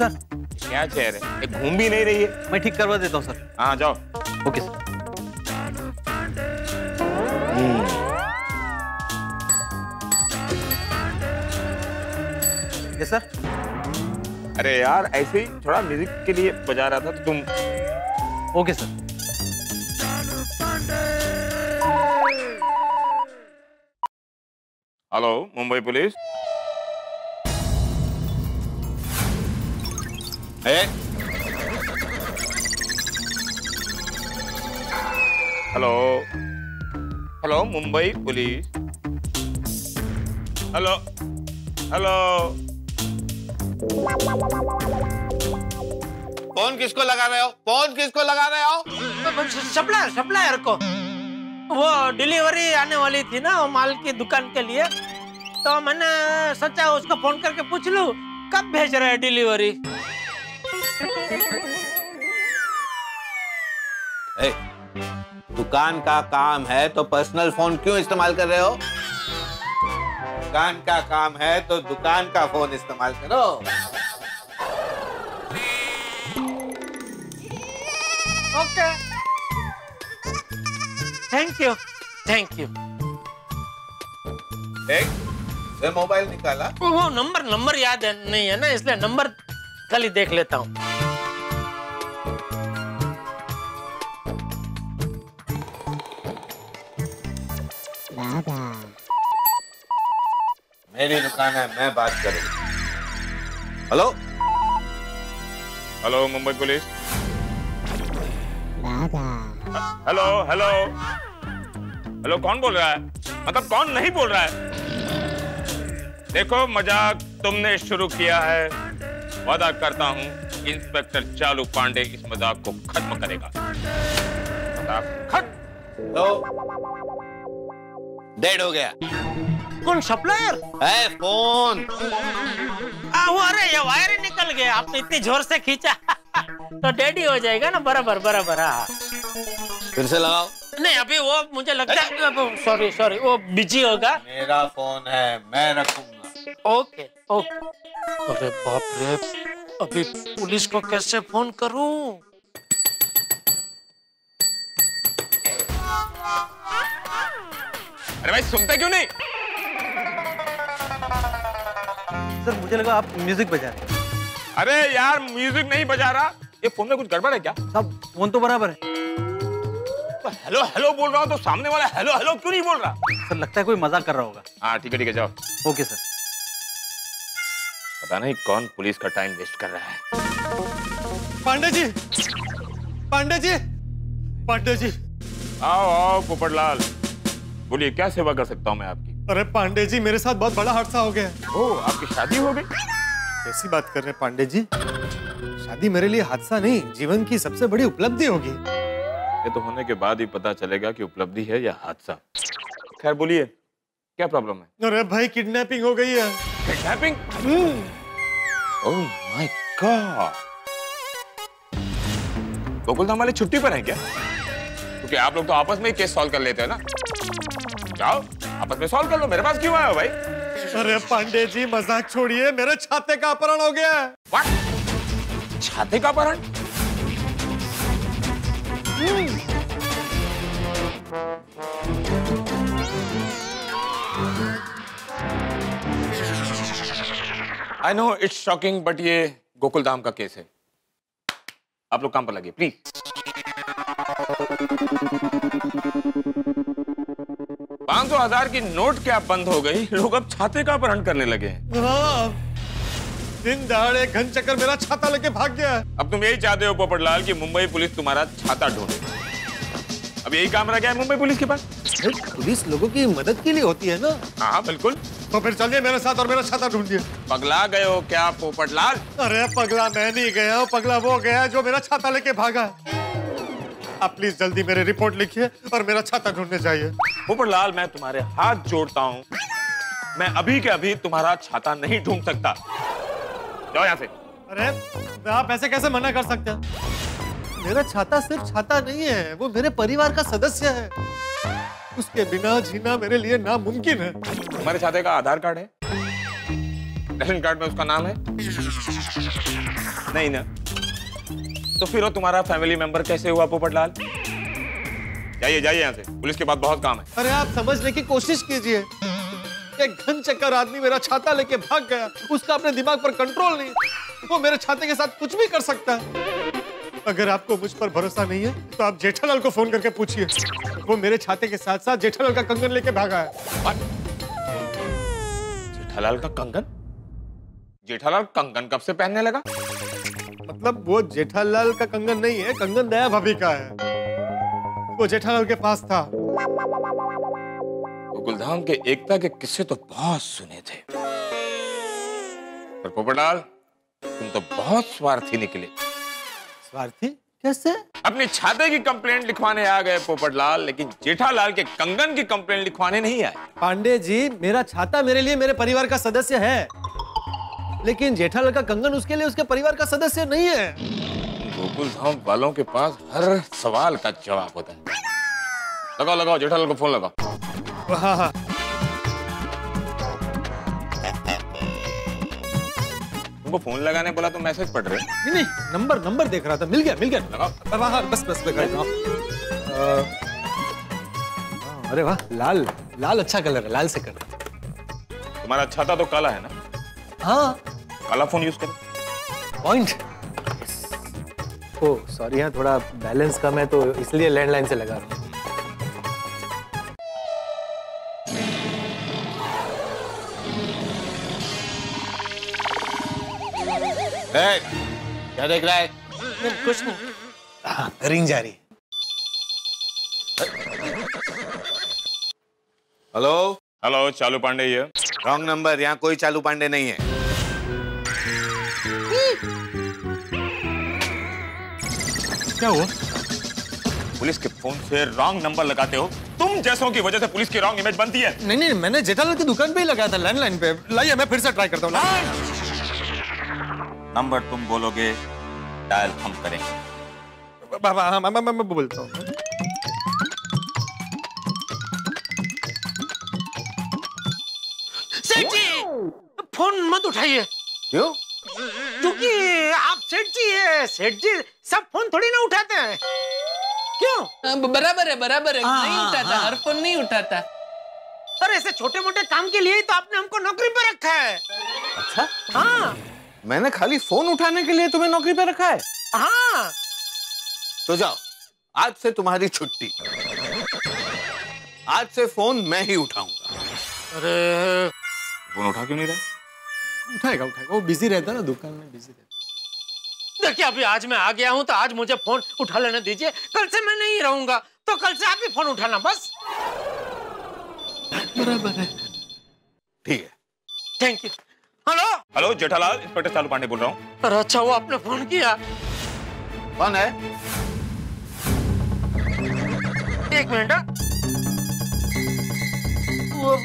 Sir. क्या chair है, एक घूम भी नहीं रही है। मैं ठीक करवा देता हूँ सर। हाँ जाओ। Okay sir. ये सर। अरे यार ऐसे ही थोड़ा म्यूजिक के लिए बजा रहा था तो तुम। Okay sir. Hello Mumbai police. Hello hello Mumbai police. Hello hello. Phone किसको लगा रहे हो? फोन किसको लगा रहे हो? सप्लायर को। वो डिलीवरी आने वाली थी ना वो माल की दुकान के लिए, तो मैंने सोचा उसको फोन करके पूछ लूं कब भेज रहे हैं डिलीवरी। दुकान का काम है तो पर्सनल फोन क्यों इस्तेमाल कर रहे हो? दुकान का काम है तो दुकान का फोन इस्तेमाल करो। Okay, thank you thank you. से मोबाइल निकाला। वो नंबर याद है नहीं है ना, इसलिए नंबर खाली देख लेता हूँ। मेरी दुकान है, मैं बात करूँ। Hello hello Mumbai police. Hello hello hello. कौन बोल रहा है? मतलब कौन नहीं बोल रहा है? देखो मजाक तुमने शुरू किया है, वादा करता हूँ इंस्पेक्टर चालू पांडे इस मजाक को खत्म करेगा। डेड हो गया। कौन सप्लायर? है फोन। वो अरे ये वायर ही निकल गया, आपने इतनी जोर से खींचा तो डेड ही हो जाएगा ना। बराबर बराबर। हाँ फिर से लगाओ। नहीं अभी वो मुझे लगता है सॉरी वो बिजी होगा। मेरा फोन है, मैं रखूंगा। Okay okay. अरे बाप रे, अभी पुलिस को कैसे फोन करूं? अरे भाई सुनते क्यों नहीं? सर मुझे लगा आप म्यूजिक बजा रहे हैं। अरे यार म्यूजिक नहीं बजा रहा, ये फोन में कुछ गड़बड़ है क्या? सब फोन तो बराबर है। तो हेलो हेलो बोल रहा हूँ तो सामने वाला हेलो हेलो क्यों नहीं बोल रहा? सर लगता है कोई मजाक कर रहा होगा। हाँ ठीक है जाओ। Okay sir. पता नहीं कौन पुलिस का टाइम वेस्ट कर रहा है। पांडे जी, पांडे जी, पांडे जी। आओ आओ पोपटलाल, बोलिए क्या सेवा कर सकता हूँ मैं आपकी? अरे पांडे जी मेरे साथ बहुत बड़ा हादसा हो गया है। ओह आपकी शादी हो गई? कैसी बात कर रहे हैं पांडे जी? शादी मेरे लिए हादसा नहीं, जीवन की सबसे बड़ी उपलब्धि होगी। ये तो होने के बाद ही पता चलेगा कि उपलब्धि है या हादसा। खैर बोलिए क्या प्रॉब्लम है? अरे भाई किडनैपिंग हो गई है। Kidnapping? Oh my God. Gokuldham वाले छुट्टी पर हैं क्या? क्योंकि आप लोग तो आपस में ही केस सॉल्व कर लेते हैं ना। जाओ आपस में सॉल्व कर लो, मेरे पास क्यों आए हो भाई? अरे पांडे जी मजाक छोड़िए, मेरे छाते का अपहरण हो गया है। What? छाते का अपहरण? I know it's shocking but ये गोकुलधाम का केस है। आप लोग काम पर लगे प्लीज। 500,000 की नोट क्या बंद हो गई, लोग अब छाते का अपहरण करने लगे हैं। हाँ, दिन दहाड़े घन चक्कर मेरा छाता लेके भाग गया है। अब तुम यही चाहते हो पोपटलाल कि मुंबई पुलिस तुम्हारा छाता ढूंढे। अब यही काम रह गया है मुंबई पुलिस के पास। पुलिस लोगों की मदद के लिए होती है ना। हाँ बिल्कुल। तो फिर चलिए मेरे साथ और मेरा छाता ढूंढिए। पगला गए हो क्या पोपटलाल? अरे पगला मैं नहीं गया हूँ, पगला वो गया जो मेरा छाता लेके भागा। आप प्लीज जल्दी मेरी रिपोर्ट लिखिए और मेरा छाता ढूंढने जाइए। पोपटलाल मैं तुम्हारे हाथ जोड़ता हूँ, मैं अभी के अभी तुम्हारा छाता नहीं ढूंढ सकता। जाओ यहाँ से। अरे आप ऐसे कैसे मना कर सकते हैं? मेरा छाता सिर्फ छाता नहीं है, वो मेरे परिवार का सदस्य है। उसके बिना जीना मेरे लिए नामुमकिन है। तुम्हारे छाते का आधार कार्ड है? राशन कार्ड में उसका नाम है? नहीं ना, तो फिर वो तुम्हारा फैमिली मेंबर कैसे हुआ पोपटलाल? जाइए जाइए यहाँ से, पुलिस के पास बहुत काम है। अरे आप समझने की कोशिश कीजिए। एक घन चक्कर आदमी मेरा छाता लेके भाग गया, उसका अपने दिमाग पर कंट्रोल नहीं, वो मेरे छाते के साथ कुछ भी कर सकता है। अगर आपको मुझ पर भरोसा नहीं है तो आप जेठालाल को फोन करके पूछिए, वो मेरे छाते के साथ साथ जेठालाल का कंगन लेके भागा है। जेठालाल का कंगन? जेठालाल कंगन कब से पहनने लगा? मतलब वो जेठालाल का कंगन नहीं है, कंगन दया भाभी का है, वो जेठालाल के पास था। गोकुलधाम के एकता के किस्से तो बहुत सुने थे, पर पोपटलाल तुम तो बहुत स्वार्थी निकले। स्वार्थी कैसे? अपने छाते की कंप्लेंट लिखवाने आ गए पोपटलाल, लेकिन जेठालाल के कंगन की कंप्लेंट लिखवाने नहीं आए। पांडे जी, मेरा छाता मेरे लिए मेरे परिवार का सदस्य है, लेकिन जेठालाल का कंगन उसके लिए उसके परिवार का सदस्य नहीं है। गोकुलधाम वालों के पास हर सवाल का जवाब होता है। लगाओ लगाओ, जेठालाल को फोन लगाओ। हाँ हाँ। तुमको फोन लगाने बोला तो मैसेज पढ़ रहे? नहीं नहीं, नंबर देख रहा था, मिल गया। लगाओ। हाँ, बस अरे वाह, लाल अच्छा कलर है, लाल से कर। तुम्हारा छाता तो काला है ना? हाँ, काला फोन यूज करो। पॉइंट। ओह सॉरी, यहाँ थोड़ा बैलेंस कम है तो इसलिए लैंडलाइन से लगा रहा हूँ। क्या देख रहा है? कुछ नहीं। हाँ, रिंग जा रही। हेलो हेलो, चालू पांडे ये। रॉन्ग नंबर, यहाँ कोई चालू पांडे नहीं है। क्या हुआ? पुलिस के फोन से रॉन्ग नंबर लगाते हो तुम जैसों की वजह से पुलिस की रॉन्ग इमेज बनती है। नहीं, मैंने जेठालाल की दुकान पे ही लगाया था, लैंडलाइन पे। लाइए मैं फिर से ट्राई करता हूँ। नंबर तुम बोलोगे, डायल हम करेंगे। हाँ, मैं बोलता हूँ। सेठ जी, फोन मत उठाइए। क्यों? क्योंकि आप सेठ जी है। सेठ जी सब फोन थोड़ी ना उठाते हैं। क्यों? बराबर है नहीं उठाता, हर फोन नहीं उठाता। अरे ऐसे छोटे मोटे काम के लिए ही तो आपने हमको नौकरी पे रखा है। अच्छा, हाँ मैंने खाली फोन उठाने के लिए तुम्हें नौकरी पे रखा है? हाँ। तो जाओ, आज से तुम्हारी छुट्टी। आज से फोन मैं ही उठाऊंगा। अरे फोन उठा क्यों नहीं रहा? उठाएगा, वो बिजी रहता है ना, दुकान में बिजी रहता। देखिए, अभी आज मैं आ गया हूँ तो आज मुझे फोन उठा लेने दीजिए। कल से मैं नहीं रहूंगा तो कल से आप ही फोन उठाना बस। बराबर है। ठीक है। Thank you. Hello hello Jethalal, inspector चालू पांडे बोल रहा हूँ। अरे अच्छा, वो आपने फोन किया? कौन है? एक मिनट। वो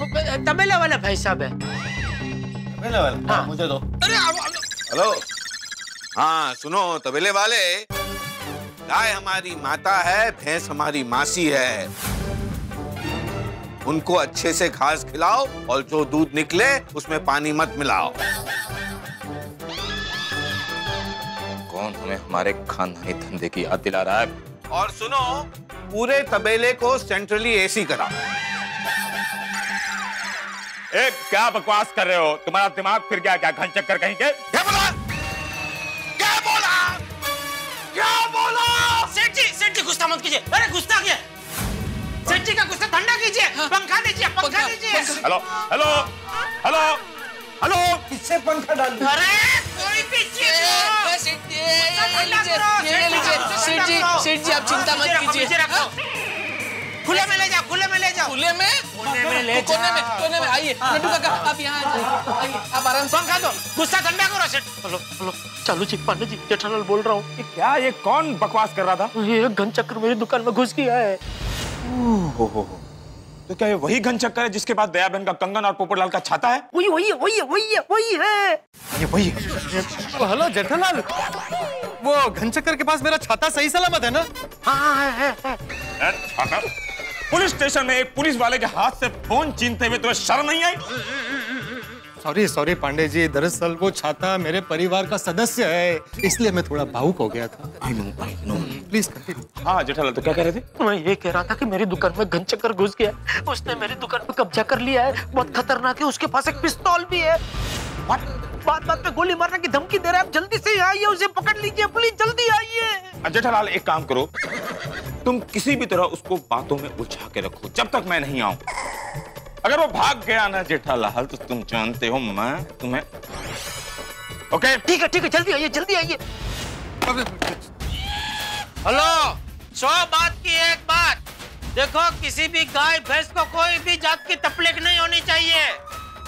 तबेले वाला भाई साहब है। तबेले वाला? हाँ, मुझे दो। अरे हेलो। हाँ सुनो तबेले वाले, गाय हमारी माता है, भैंस हमारी मासी है। उनको अच्छे से घास खिलाओ और जो दूध निकले उसमें पानी मत मिलाओ। कौन हमें हमारे खानदानी धंधे की याद दिला रहा है? और सुनो, पूरे तबेले को सेंट्रली एसी करा। क्या बकवास कर रहे हो? तुम्हारा दिमाग फिर गया क्या? घन चक्कर कहीं के? क्या बोला? क्या बोला? क्या बोला? सेठ जी गुस्सा मत कीजिए। अरे गुस्सा किया। सेठ जी का गुस्सा ठंडा कीजिए। पंखा लीजिए, पंखा लीजिए। हेलो हेलो हेलो हेलो, किससे पंखा डाल? अरे कोई भी चीज सेठ जी आप चिंता मत कीजिए। खुले में ले जाओ, खुले में ले जाओ। खुले में ले जाओ। कोने में आइए। नटू काका आप यहाँ आइए, आप आराम से। पंखा दो, गुस्सा ठंडा करो सेठ। हेलो चालू जी, पांडे जी, जेठालाल बोल रहा हूँ। क्या ये कौन बकवास कर रहा था? ये घन चक्कर मेरी दुकान में घुस गया है। हो। तो क्या ये वही घन चक्कर है जिसके बाद दया बहन का कंगन और पोपटलाल का छाता है? वही है। ये वही है। हेलो जेठालाल, वो घन चक्कर के पास मेरा छाता सही सलामत है ना? हाँ है। छाता? पुलिस स्टेशन में एक पुलिस वाले के हाथ से फोन छीनते हुए तुम्हें शर्म नहीं आई? सॉरी सॉरी पांडे जी, दरअसल वो छाता मेरे परिवार का सदस्य है, इसलिए मैं थोड़ा भावुक हो गया था। I know. Please continue. हाँ जेठालाल, तो क्या कह रहे थे? मैं ये कह रहा था कि मेरी दुकान में घनचक्कर घुस गया, उसने मेरी दुकान पे कब्जा कर लिया है, बहुत खतरनाक है, उसके पास एक पिस्तौल भी है। बात बात पे गोली मारने की धमकी दे रहा है। आप जल्दी से आइए, उसे पकड़ लीजिए, प्लीज जल्दी आइए। जेठालाल एक काम करो, तुम किसी भी तरह उसको बातों में उलझा के रखो जब तक मैं नहीं आऊं। अगर वो भाग गया ना जेठालाल, तो तुम जानते हो मैं तुम्हें। ओके ठीक है, जल्दी आइए। हेलो, 100 बात की एक बात, देखो किसी भी गाय भैंस को कोई भी जात की तकलीफ नहीं होनी चाहिए।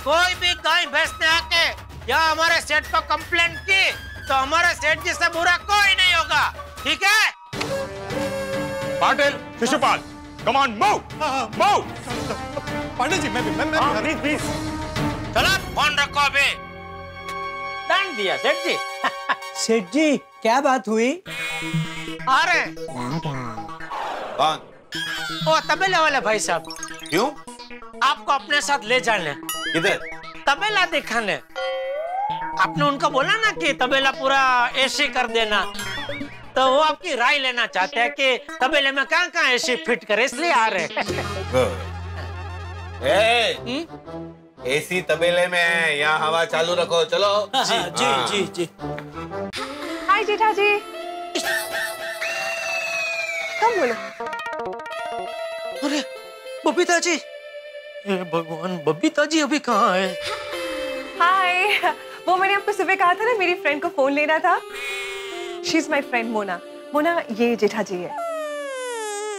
कोई भी गाय भैंस ने आके या हमारे सेठ को कंप्लेंट की तो हमारे सेठ जी से बुरा कोई नहीं होगा, ठीक है? Patil, Shishupal, come on move. Pandey ji, मैं प्लीज। चलो फोन रखो अभी। डांट दिया सेठ जी। सेठ जी क्या बात हुई? आ रहे कौन? ओ तबेले वाले भाई साहब, क्यों? आपको अपने साथ ले जाने, किधर? तबेला दिखाने। आपने उनको बोला ना कि तबेला पूरा एसी कर देना, तो वो आपकी राय लेना चाहते हैं कि तबेले में कहाँ एसी फिट करे, इसलिए आ रहे हैं। एसी तबेले में है, यहाँ हवा चालू रखो, चलो। जी। हाय जेठा जी, कम बोलो। अरे बबीता जी, हे भगवान, बबीता जी अभी कहाँ है? हाय, वो मैंने आपको सुबह कहा था ना, मेरी फ्रेंड को फोन लेना था। She is my friend Mona. Mona, ये जेठा जी है।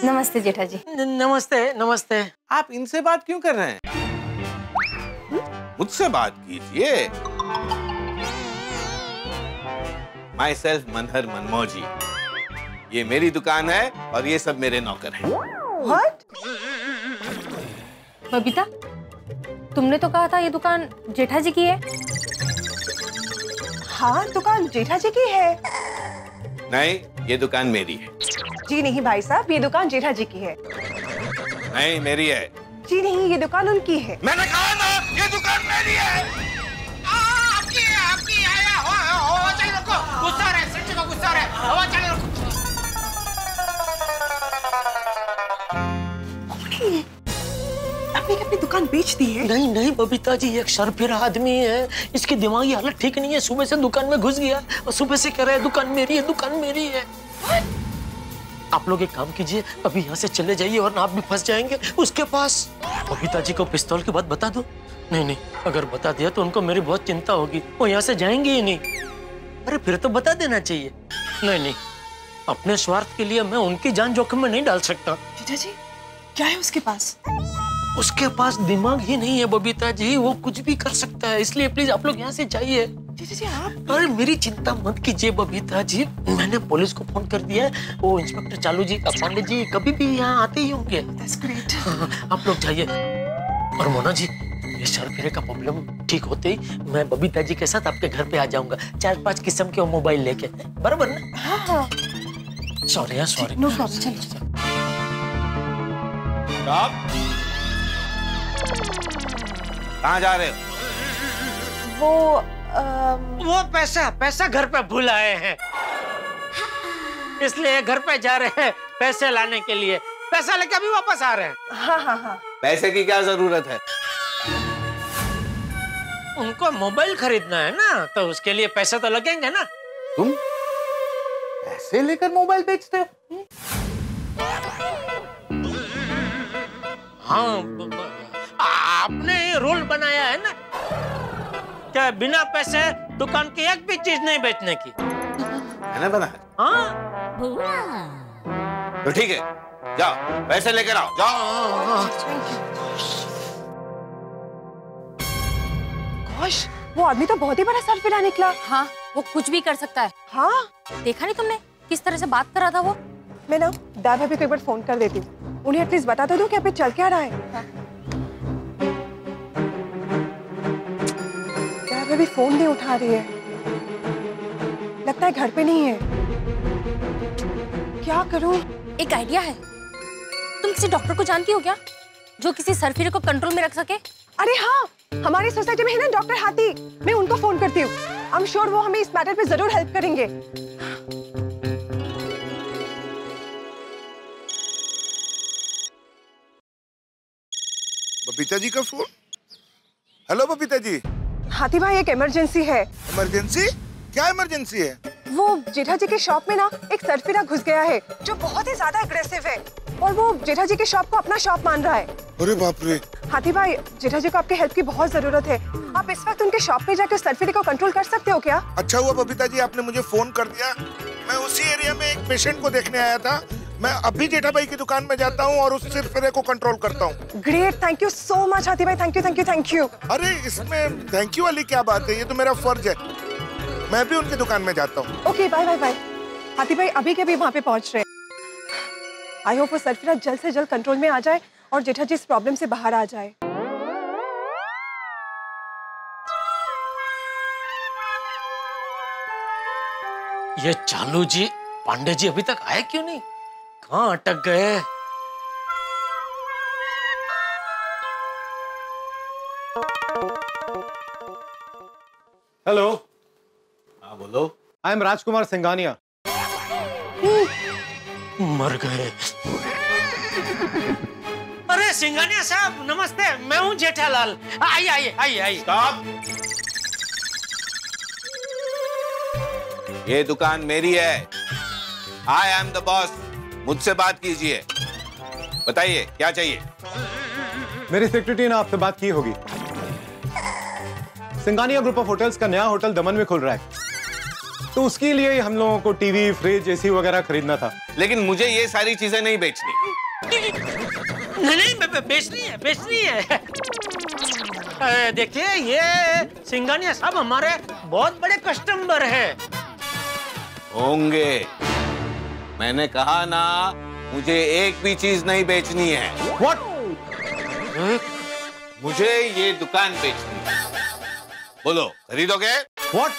नमस्ते जेठा जी। नमस्ते। आप इनसे बात क्यों कर रहे हैं? मुझसे बात कीजिए। माई सेल्फ मनहर मनमोजी, ये मेरी दुकान है और ये सब मेरे नौकर हैं। What? बबीता, तुमने तो कहा था ये दुकान जेठा जी की है। हाँ, दुकान जेठा जी की है। नहीं, ये दुकान मेरी है। जी नहीं भाई साहब, ये दुकान जेठा जी की है। नहीं, मेरी है। जी नहीं, ये दुकान उनकी है। मैंने कहा ना, ये दुकान मेरी है। आपकी हवा चालू रखो, गुस्सा रहे, सेठ जी को गुस्सा रहे, हवा चालू रखो। आपने अपनी दुकान बेच दी है? नहीं बबीता जी, एक शर्फिरा आदमी है, इसकी दिमागी हालत ठीक नहीं है। सुबह से दुकान में घुस गया और सुबह से कह रहा है दुकान मेरी है। आप लोग एक काम कीजिए, अभी यहाँ से चले जाइए वरना आप भी फंस जाएंगे उसके पास। बबीता जी को पिस्तौल की बात बता दो। नहीं, अगर बता दिया तो उनको मेरी बहुत चिंता होगी, वो यहाँ से जाएंगे ही नहीं। अरे फिर तो बता देना चाहिए। नहीं, अपने स्वार्थ के लिए मैं उनकी जान जोखिम में नहीं डाल सकता। जेठा जी, क्या है उसके पास? उसके पास दिमाग ही नहीं है बबीता जी, वो कुछ भी कर सकता है, इसलिए प्लीज आप लोग यहाँ से जाइए। जी आप? अरे मेरी चिंता मत कीजिए बबीता जी, मैंने पुलिस को फोन कर दिया है, वो इंस्पेक्टर चालू जी, पांडे जी कभी भी यहाँ आते ही होंगे। That's great. आप लोग जाइए। और मोना जी, ये शर्फिरे का प्रॉब्लम ठीक होते ही मैं बबीता जी के साथ आपके घर पे आ जाऊंगा, 4-5 किस्म के मोबाइल लेके, बराबर ना? हाँ। सॉरी। नो प्रॉब्लम, चलिए। कहाँ जा रहे हो? वो पैसा घर पे भूल आए हैं, इसलिए घर पे जा रहे हैं पैसे लाने के लिए। पैसा लेके अभी वापस आ रहे हैं। हाँ। पैसे की क्या जरूरत है? उनको मोबाइल खरीदना है ना, तो उसके लिए पैसे तो लगेंगे ना। तुम पैसे लेकर मोबाइल बेचते हो? हाँ, आपने ये रूल बनाया है ना, क्या बिना पैसे दुकान की एक भी चीज नहीं बेचने की। मैंने बनाया? हाँ, तो ठीक है, जाओ पैसे लेकर आओ, जाओ। गोश, वो आदमी तो बहुत ही बड़ा सरफिरा निकला। हाँ, वो कुछ भी कर सकता है। हाँ, देखा नहीं तुमने किस तरह से बात कर रहा था वो? मैं ना दादा भाभी को एक बार फोन कर देती हूँ, उन्हें एटलीस्ट बता तो दो कि अभी चल क्या रहा है। दादा भाभी फोन नहीं उठा रही है, लगता है घर पे नहीं है। क्या करूं? एक आइडिया है। तुम किसी डॉक्टर को जानती हो क्या, जो किसी सरफिरे को कंट्रोल में रख सके? अरे हाँ, हमारी सोसाइटी में है ना डॉक्टर हाथी, मैं उनको फोन करती हूँ। आई एम श्योर वो हमें इस मैटर पे जरूर हेल्प करेंगे। बबीता जी का फोन। हेलो बबीता जी। हाथी भाई, एक इमरजेंसी है। इमरजेंसी? क्या इमरजेंसी है? वो जेठा जी के शॉप में ना एक सरफिरा घुस गया है जो बहुत ही ज्यादा एग्रेसिव है, और वो जेठा जी के शॉप को अपना शॉप मान रहा है। अरे बाप रे। हाथी भाई, जेठा जी को आपकी हेल्प की बहुत जरूरत है। आप इस वक्त उनके शॉप पे जाकर सरफिरे को कंट्रोल कर सकते हो क्या? अच्छा हुआ बबीता जी आपने मुझे फोन कर दिया। मैं उसी एरिया में एक पेशेंट को देखने आया था। मैं अभी जेठा भाई की दुकान में जाता हूँ और उस सरफिरे को कंट्रोल करता हूँ। Great, thank you so much हाथी भाई, thank you thank you thank you. अरे इसमें थैंक यू वाली क्या बात है, ये तो मेरा फर्ज है। मैं भी उनकी दुकान में जाता हूँ। Okay, bye bye bye. हाथी भाई अभी के भी वहाँ पे पहुँच रहे हैं। आई होप वो सरफिरा जल्द से जल्द कंट्रोल में आ जाए और जेठा जी इस प्रॉब्लम से बाहर आ जाए। ये चालू जी, पांडे जी अभी तक आए क्यों नहीं? कहाँ अटक गए? हेलो। हाँ बोलो। आई एम राजकुमार सिंघानिया। मर गए। अरे सिंघानिया साहब नमस्ते, मैं हूँ जेठालाल। आइए आइए आइए आइए। स्टॉप। ये दुकान मेरी है। I am the boss. मुझसे बात कीजिए। बताइए क्या चाहिए? मेरी सेक्रेटरी ने आपसे बात की होगी। सिंघानिया ग्रुप ऑफ होटल्स का नया होटल दमन में खुल रहा है, तो उसके लिए हम लोगों को टीवी, फ्रिज, एसी वगैरह खरीदना था। लेकिन मुझे ये सारी चीजें नहीं बेचनी। नहीं बेचनी है। देखिए ये सिंघानिया साहब हमारे बहुत बड़े कस्टमर हैं। होंगे। मैंने कहा ना, मुझे एक भी चीज नहीं बेचनी है। What? मुझे ये दुकान बेचनी है। बोलो खरीदोगे? What?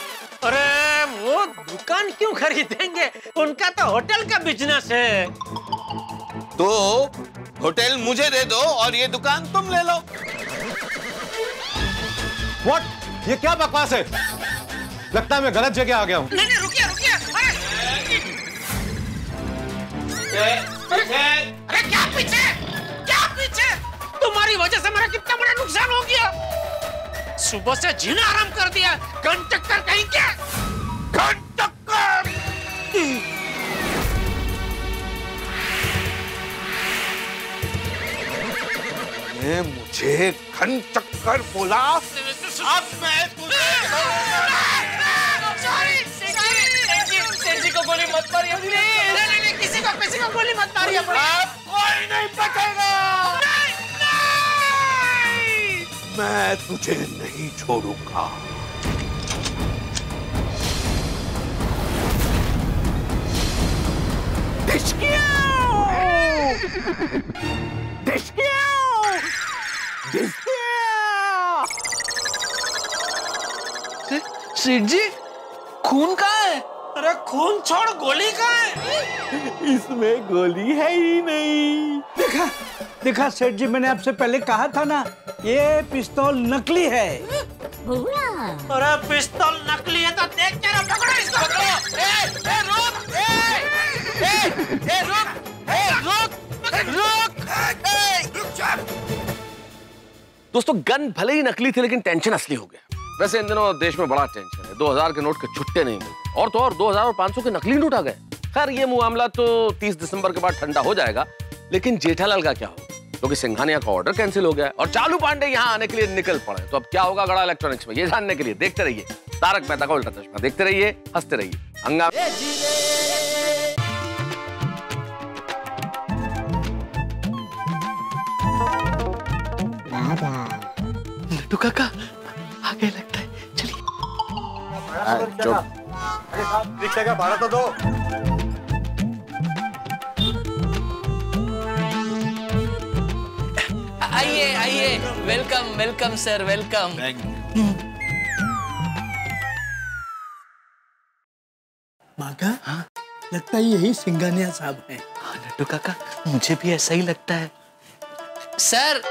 अरे वो दुकान क्यों खरीदेंगे? उनका तो होटल का बिजनेस है। तो होटल मुझे दे दो और ये दुकान तुम ले लो। What? ये क्या बकवास है? लगता है मैं गलत जगह आ गया हूँ। नहीं रुकिए। अरे क्या पीछे? तुम्हारी वजह से मेरा कितना बड़ा नुकसान हो गया। सुबह से जीना आराम कर दिया। कंडक्टर कहीं क्या? कंडक्टर! मुझे घन चक्कर बोला। अब मैं तुझे सेठ जी को गोली मत मारिए प्लीज। नहीं, किसी को गोली मत मारिए। अब कोई नहीं बचेगा। मैं तुझे नहीं छोड़ूंगा। सेठ जी, खून कहाँ है? अरे खून छोड़, गोली कहाँ है? इसमें गोली है ही नहीं। देखा सेठ जी, मैंने आपसे पहले कहा था ना, ये पिस्तौल नकली है। अरे पिस्तौल नकली है तो देख जरा, पकड़ो इसको। रुक। दोस्तों, गन भले ही नकली थी लेकिन टेंशन असली हो गया। वैसे इन दिनों देश में बड़ा टेंशन है। 2000 के नोट के छुट्टे नहीं मिलते, और तो और 2000 और 500 के नकली नोट आ गए। खैर ये मामला तो 30 दिसंबर के बाद ठंडा हो जाएगा। लेकिन जेठालाल का क्या होगा, क्योंकि सिंघानिया का ऑर्डर कैंसिल हो गया और चालू पांडे यहाँ आने के लिए निकल पड़े। तो अब क्या होगा गड़ा इलेक्ट्रॉनिक्स में, ये जानने के लिए देखते रहिए तारक मेहता का उल्टा चश्मा। देखते रहिए, हंसते रहिए। हंगामा। लड्डू काका आ गए लगता है, चलिए। रिक्शा का भाड़ा तो दो। आइए, वेलकम सर, वेलकम। माका, लगता है यही सिंघानिया साहब हैं। हाँ लड्डू काका, मुझे भी ऐसा ही लगता है। सर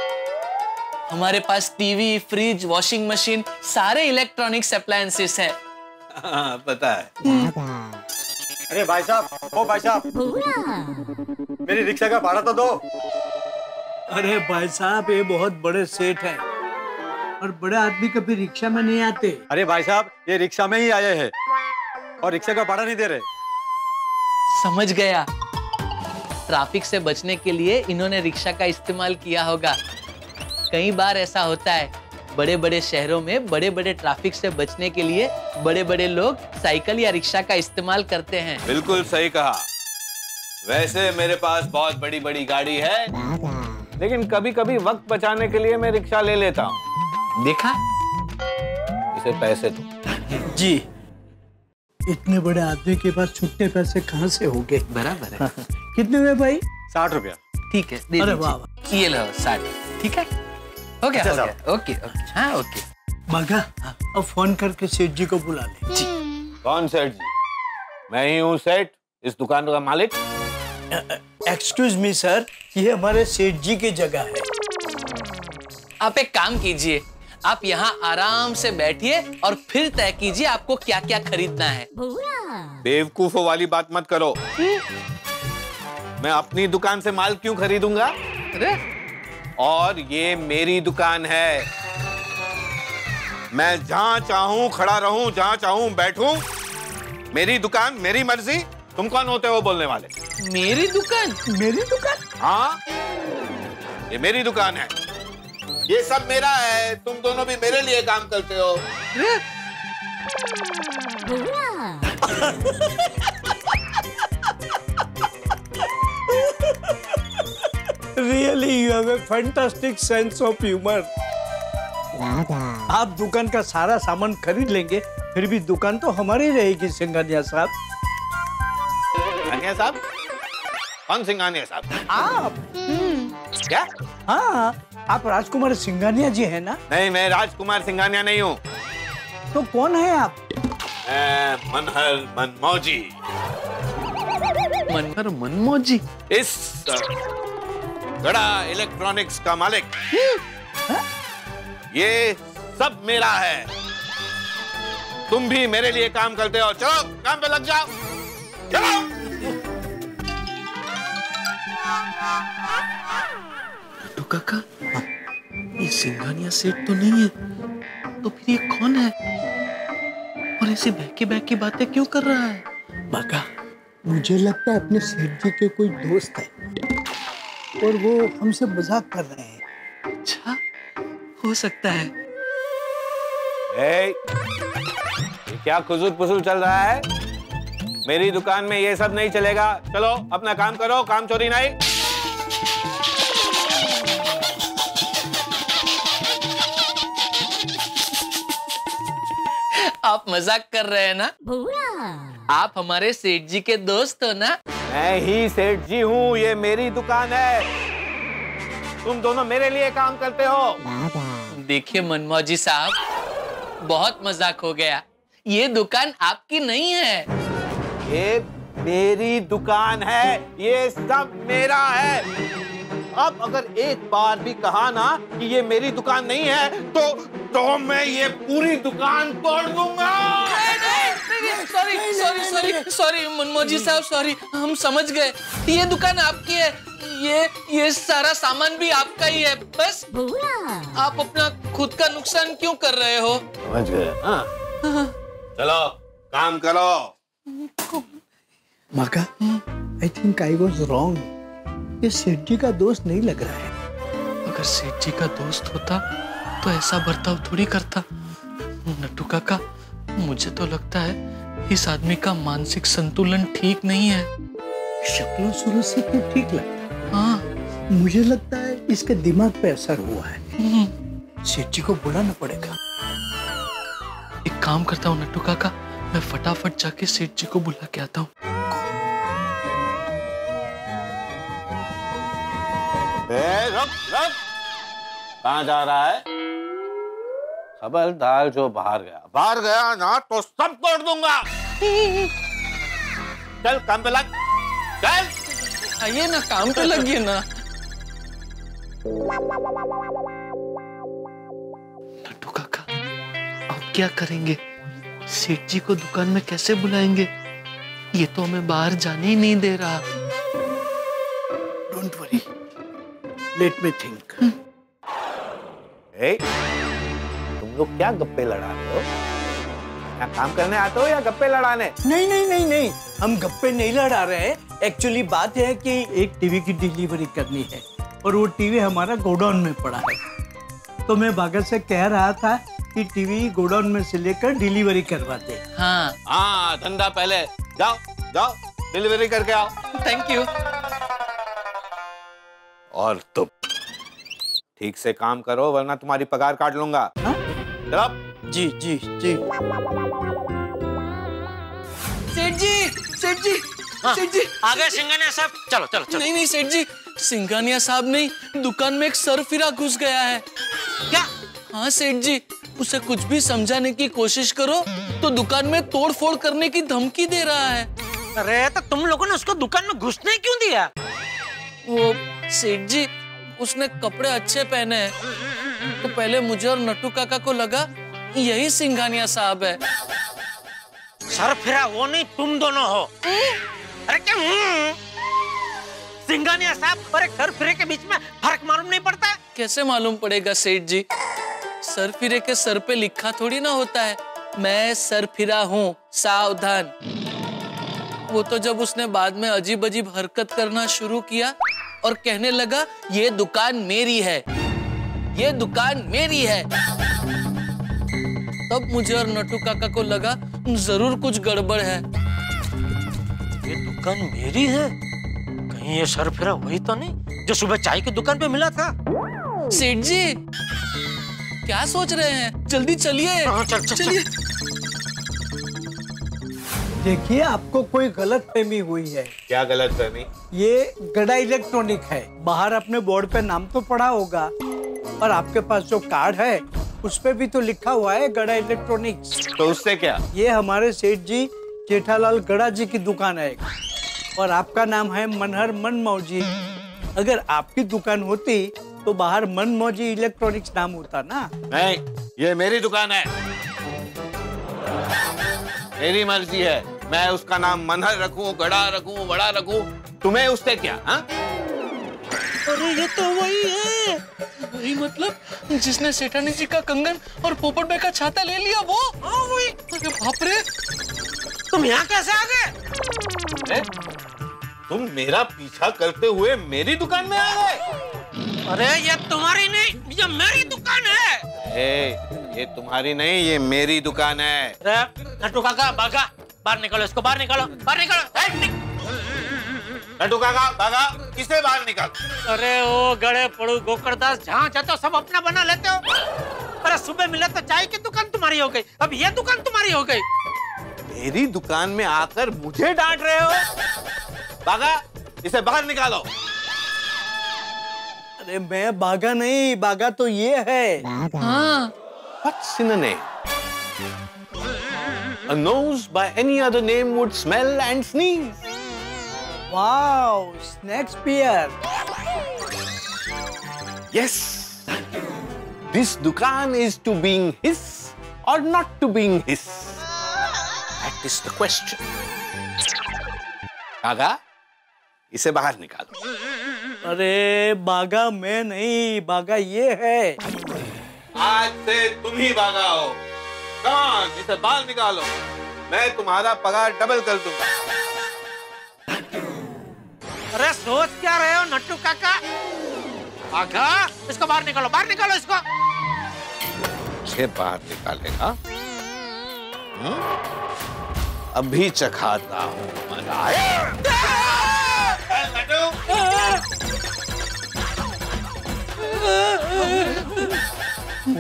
हमारे पास टीवी, फ्रिज, वॉशिंग मशीन, सारे इलेक्ट्रॉनिक्स अप्लायंसेस है। हाँ, पता है। अरे भाई साहब, ओ भाई साहब, मेरी रिक्शा का भाड़ा तो दो। अरे भाई साहब, ये बहुत बड़े सेठ हैं और बड़े आदमी कभी रिक्शा में नहीं आते। अरे भाई साहब, ये रिक्शा में ही आए हैं और रिक्शा का भाड़ा नहीं दे रहे। समझ गया, ट्रैफिक से बचने के लिए इन्होंने रिक्शा का इस्तेमाल किया होगा। कई बार ऐसा होता है, बड़े बड़े शहरों में बड़े बड़े ट्रैफिक से बचने के लिए बड़े बड़े लोग साइकिल या रिक्शा का इस्तेमाल करते हैं। बिल्कुल सही कहा। वैसे मेरे पास बहुत बड़ी बड़ी गाड़ी है, लेकिन कभी कभी वक्त बचाने के लिए मैं रिक्शा ले लेता हूँ। देखा? इसे पैसे दो। जी, इतने बड़े आदमी के पास छुट्टे पैसे कहाँ से हो गए? बराबर है। कितने हुए भाई? 60 रुपया। ठीक है, दे अरे दीजिए। वाह, ये लो 60। ठीक है, हो गया, अच्छा हो साहब। गया। ओके ओके, हाँ ओके। बाघा, अब फोन करके सेठ जी को बुला ले। जी। कौन सेठ जी? मैं ही हूँ सेठ, इस दुकान का मालिक। एक्सक्यूज मी सर, ये हमारे सेठ जी की जगह है। आप एक काम कीजिए, आप यहाँ आराम से बैठिए और फिर तय कीजिए आपको क्या क्या खरीदना है। बेवकूफों वाली बात मत करो। मैं अपनी दुकान से माल क्यों खरीदूंगा? अरे और ये मेरी दुकान है। मैं जहां चाहूं खड़ा रहूं, जहां चाहूं बैठूं। मेरी दुकान, मेरी मर्जी। तुम कौन होते हो बोलने वाले? मेरी दुकान? मेरी दुकान? हाँ, ये मेरी दुकान है। ये सब मेरा है। तुम दोनों भी मेरे लिए काम करते हो। Really, you have a fantastic sense of humor. आप दुकान का सारा सामान खरीद लेंगे, फिर भी दुकान तो हमारी रहेगी सिंघानिया साहब। सिंघानिया साहब? कौन सिंघानिया साहब? आप? क्या? हाँ, आप राजकुमार सिंघानिया जी हैं ना? नहीं, मैं राजकुमार सिंघानिया नहीं हूँ। तो कौन है आप? मैं मनहर मनमौजी। मनहर मनमौजी? इस गड़ा इलेक्ट्रॉनिक्स का मालिक। ये सब मेरा है। तुम भी मेरे लिए काम करते हो। चलो काम पे लग जाओ। चलो। तो काका, ये सिंघानिया सेठ तो नहीं है, तो फिर ये कौन है? और ऐसे बहकी बहकी बातें क्यों कर रहा है? बाका, मुझे लगता है अपने सेठ जी के कोई दोस्त है और वो हमसे मजाक कर रहे हैं। अच्छा, हो सकता है। ये क्या खुजूर पुसूल चल रहा है? मेरी दुकान में ये सब नहीं चलेगा। चलो अपना काम करो, काम चोरी नहीं। आप मजाक कर रहे हैं ना? आप हमारे सेठ जी के दोस्त हो ना? मैं ही सेठ जी हूँ। ये मेरी दुकान है। तुम दोनों मेरे लिए काम करते हो। देखिए मनमौजी साहब, बहुत मजाक हो गया। ये दुकान आपकी नहीं है। ये मेरी दुकान है। ये सब मेरा है। अब अगर एक बार भी कहा ना कि ये मेरी दुकान नहीं है, तो मैं ये पूरी दुकान तोड़ दूंगा। सॉरी सॉरी सॉरी सॉरी मनमौजी साहब, सॉरी, हम समझ गए। ये दुकान आपकी है। ये सारा सामान भी आपका ही है। बस आप अपना खुद का नुकसान क्यों कर रहे हो? समझ गए? हाँ। चलो काम करो। माका, I think I was wrong. ये सेठ जी का दोस्त नहीं लग रहा है। अगर सेठ जी का दोस्त होता तो ऐसा बर्ताव थोड़ी करता। नट्टू काका, मुझे तो लगता है इस आदमी का मानसिक संतुलन ठीक नहीं है। शक्लों सूरत से तो ठीक लगता है। हाँ, मुझे लगता है इसके दिमाग पे असर हुआ है। सेठ जी को बुलाना पड़ेगा। एक काम करता हूँ नट्टू काका, मैं फटाफट जाके सेठ जी को बुला के आता हूँ। रुक। कहाँ जा रहा है? खबरदार जो बाहर गया ना तो सब तोड़ दूंगा। चल काम पे लग। चल आइए ना, काम पे लगिए ना। अब क्या करेंगे? सेठ जी को दुकान में कैसे बुलाएंगे? ये तो हमें बाहर जाने ही नहीं दे रहा। Don't worry, let me think. तुम लोग क्या गप्पे लड़ा रहे हो? क्या काम करने आते हो या गप्पे लड़ाने? नहीं नहीं नहीं नहीं, हम गप्पे नहीं लड़ा रहे हैं। एक्चुअली बात है कि एक टीवी की डिलीवरी करनी है और वो टीवी हमारा गोडाउन में पड़ा है। तो मैं भगत से कह रहा था कि टीवी गोडाउन में से लेकर डिलीवरी करवाते। हाँ धंधा पहले। जाओ जाओ डिलीवरी करके आओ। Thank you. और तुम ठीक से काम करो वरना तुम्हारी पगार काट लूंगा। जी जी जी। सेठ जी, सेठ जी, सेठ जी, आ गए सिंघानिया साहब। चलो चलो चलो। नहीं नहीं सेठ जी, सिंघानिया साहब नहीं, दुकान में एक सरफिरा घुस गया है। क्या? हाँ सेठ जी, उसे कुछ भी समझाने की कोशिश करो तो दुकान में तोड़फोड़ करने की धमकी दे रहा है। अरे तो तुम लोगों ने उसको दुकान में घुसने क्यों दिया? वो सेठ जी, उसने कपड़े अच्छे पहने हैं तो पहले मुझे और नट्टू काका को लगा यही सिंघानिया साहब है। सरफिरा वो नहीं, तुम दोनों हो। अरे क्या सिंघानिया साहब और एक सरफिरे के बीच में फर्क मालूम नहीं पड़ता? कैसे मालूम पड़ेगा सेठ जी? सरफिरे के सर पे लिखा थोड़ी ना होता है मैं सरफिरा हूँ, सावधान। वो तो जब उसने बाद में अजीब अजीब हरकत करना शुरू किया और कहने लगा ये दुकान मेरी है, ये दुकान मेरी है, तब मुझे और नट्टू काका को लगा जरूर कुछ गड़बड़ है। ये दुकान मेरी है? कहीं ये सरफिरा वही तो नहीं जो सुबह चाय की दुकान पे मिला था? सेठ जी क्या सोच रहे हैं? जल्दी चलिए। चल चल चलिए। देखिए आपको कोई गलतफहमी हुई है। क्या गलतफहमी? ये गड़ा इलेक्ट्रॉनिक है। बाहर अपने बोर्ड पे नाम तो पढ़ा होगा और आपके पास जो कार्ड है उस पे भी तो लिखा हुआ है गड़ा इलेक्ट्रॉनिक्स। तो उससे क्या? ये हमारे सेठ जी जेठालाल गड़ा जी की दुकान है और आपका नाम है मनहर मनमौजी। अगर आपकी दुकान होती तो बाहर मनमौजी इलेक्ट्रॉनिक्स नाम होता ना। नहीं, ये मेरी दुकान है, मेरी मर्जी है। मैं उसका नाम मनहर रखूं, गड़ा रखूं, बड़ा रखूं, तुम्हें उससे क्या? हाँ? अरे ये तो वही है, वही मतलब जिसने सेठानी जी का कंगन और पोपट भाई का छाता ले लिया वो। हाँ वही। अरे बाप रे, तुम यहाँ कैसे आ गए? तुम मेरा पीछा करते हुए मेरी दुकान में आ गए? अरे ये तुम्हारी नहीं, ये मेरी दुकान है। ये तुम्हारी नहीं, ये मेरी दुकान है। नट्टू काका भागा, बाहर निकालो इसको, बाहर निकालो, बाहर निकालो। नट्टू काका भागा, किसे बाहर निकाल? अरे ओ गड़े पड़ू गोकरदास, जहाँ चाहते हो सब अपना बना लेते हो। अरे सुबह मिला तो चाय की दुकान तुम्हारी हो गई, अब ये दुकान तुम्हारी हो गई। मेरी दुकान में आकर मुझे डांट रहे हो? भागा, इसे बाहर निकालो। अरे मैं भागा नहीं, भागा तो ये है। हाँ। What's in a name? A nose by any other name would smell and sneeze. Wow, Shakespeare. Yes. This dukaan is to being his or not to being his. That is the question. काका, इसे बाहर निकालो। अरे भागा मैं नहीं, भागा ये है। आज से तुम ही भागा हो। कौन? इसे बाहर निकालो, मैं तुम्हारा पगार डबल कर दूंगा। अरे सोच क्या रहे हो नट्टू काका? भागा, इसको बाहर निकालो, बाहर निकालो इसको। इसे बाहर निकालेगा? अभी चखाता हूँ मजा।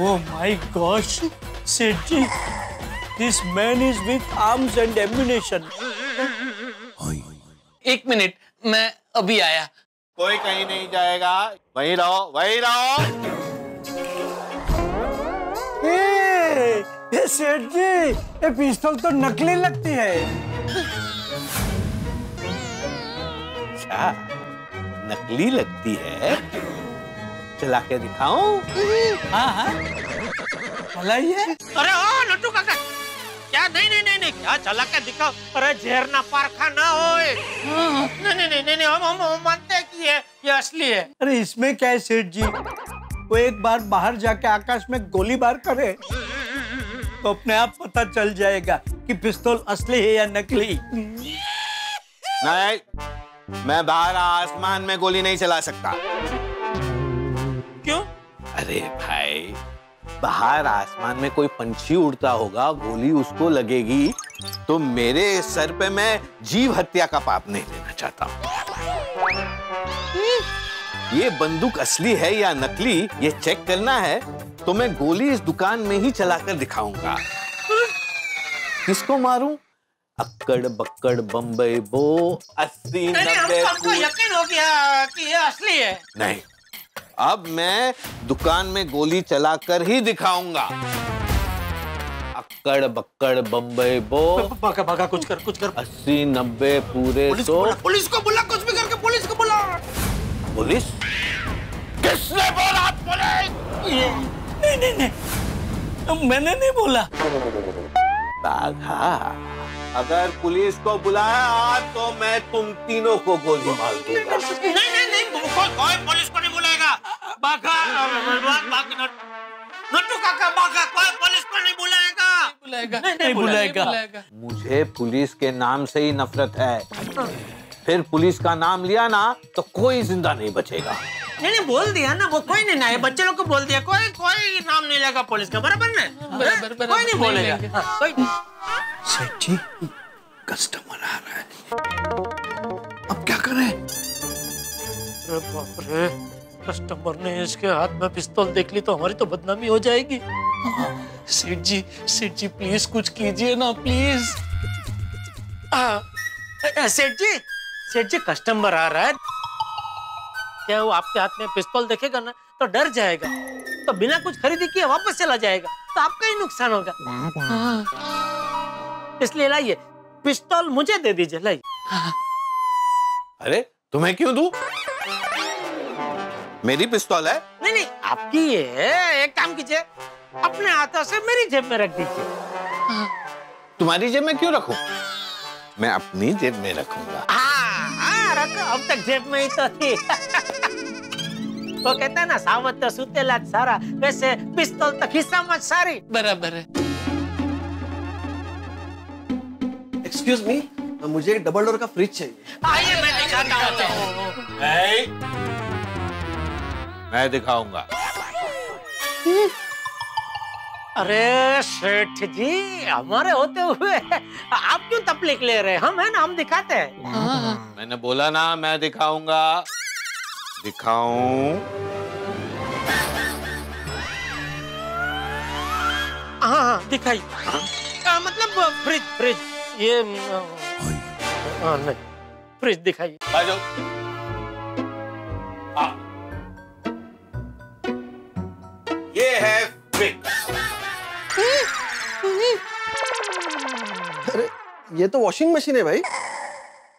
Oh my gosh, सेठ जी, this man is with arms and ammunition. एक मिनट, मैं अभी आया। कोई कहीं नहीं जाएगा, वहीं रहो, वहीं रहो। ये सेठ जी, ये पिस्तौल तो नकली लगती है। अच्छा, नकली लगती है? चला के दिखाऊं? हाँ हाँ। चलाइए। अरे ओ लट्टू काका, क्या नहीं नहीं नहीं नहीं क्या चला के दिखाओ। अरे जहर ना पारखा ना होए। नहीं नहीं नहीं नहीं हम मानते हैं कि ये असली है। अरे इसमें क्या है सेठ जी, वो एक बार बाहर जाके आकाश में गोलीबार करे तो अपने आप पता चल जाएगा कि पिस्तौल असली है या नकली। नहीं, मैं बाहर आसमान में गोली नहीं चला सकता। क्यों? अरे भाई, बाहर आसमान में कोई पंछी उड़ता होगा, गोली उसको लगेगी तो मेरे सर पे मैं जीव हत्या का पाप नहीं लेना चाहता हूँ। ये बंदूक असली है या नकली, ये चेक करना है तो मैं गोली इस दुकान में ही चलाकर दिखाऊंगा। किसको मारूं? अक्कड़ बक्कड़ बम्बई बो 80 90। हमको यकीन हो गया कि ये असली है। नहीं, अब मैं दुकान में गोली चलाकर ही दिखाऊंगा। अक्कड़ बक्कड़ बम्बई बो भागा भागा, कुछ कर 80 90 पूरे 100। पुलिस को बुला, कुछ भी करके पुलिस को बुला। पुलिस? किसने बोला पुलिस? नहीं नहीं नहीं, मैंने नहीं बोला। बाघा, अगर पुलिस को बुलाया तो मैं तुम तीनों को गोली मार दूंगा। नहीं नहीं नहीं, कोई पुलिस को नहीं बुलाएगा। बाघा नट्टू काका, बाघा कोई पुलिस को नहीं बुलाएगा। नहीं बुलाएगा। मुझे पुलिस के नाम से ही नफरत है। फिर पुलिस का नाम लिया ना तो कोई जिंदा नहीं बचेगा। नहीं बोल दिया ना, वो कोई नहीं ना, बच्चे लोग को बोल दिया, कोई नाम नहीं लेगा पुलिस का। बराबर ना? कोई नहीं बोलेगा। कोई सेठ जी, कस्टमर आ रहा है, अब क्या करें? अरे बाप रे, कस्टमर ने इसके हाथ में पिस्तौल देख ली तो हमारी तो बदनामी हो जाएगी। सेठ जी प्लीज कुछ कीजिए ना, प्लीज। सेठ जी कस्टमर आ रहा है, क्या वो आपके हाथ में पिस्तौल देखेगा ना तो डर जाएगा, तो बिना कुछ खरीदी किए वापस चला जाएगा, तो आपका ही नुकसान होगा। इसलिए लाइए, पिस्तौल मुझे दे दीजिए, लाइए। अरे तुम्हें क्यों दूं? मेरी पिस्तौल है। नहीं नहीं, आपकी है। एक काम कीजिए, अपने हाथों से मेरी जेब में रख दीजिए। तुम्हारी जेब में क्यों रखूं? मैं अपनी जेब में रखूंगा। हाँ, रखो, अब तक जेब में ही तो थी। वो कहता है ना, सावत तो सुतेला सारा, वैसे पिस्तौल तक हिस्सा मत सारी। बराबर है। एक्सक्यूज मी, मुझे एक डबल डोर का फ्रिज चाहिए। आइए मैं दिखाता हूँ। मैं दिखाऊंगा। अरे सेठ जी, हमारे होते हुए आप क्यों तकलीफ ले रहे हैं? हम है ना, हम दिखाते हैं। मैंने बोला ना मैं दिखाऊंगा। दिखाऊं? हाँ दिखाई। मतलब फ्रिज ये नहीं, फ्रिज दिखाइए। आ जाओ। ये है फ्रिज। अरे ये तो वॉशिंग मशीन है भाई।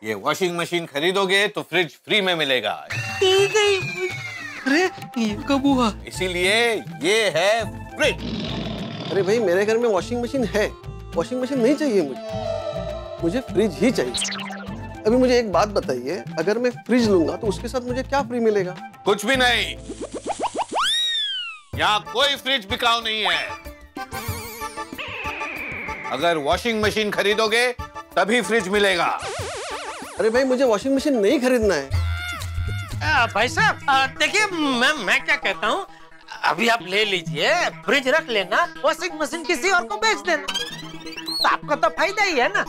ये वॉशिंग मशीन खरीदोगे तो फ्रिज फ्री में मिलेगा। अरे ये कब हुआ? इसीलिए ये है फ्रिज। अरे भाई, मेरे घर में वॉशिंग मशीन है, वॉशिंग मशीन नहीं चाहिए मुझे फ्रिज ही चाहिए। अभी मुझे एक बात बताइए, अगर मैं फ्रिज लूंगा तो उसके साथ मुझे क्या फ्री मिलेगा? कुछ भी नहीं। यहाँ कोई फ्रिज बिकाऊ नहीं है। अगर वॉशिंग मशीन खरीदोगे तभी फ्रिज मिलेगा। अरे भाई, मुझे वॉशिंग मशीन नहीं खरीदना है। भाई साहब देखिए, मैं क्या कहता हूँ, अभी आप ले लीजिए, फ्रिज रख लेना, वॉशिंग मशीन किसी और को बेच देना, तो आपका तो फायदा ही है ना।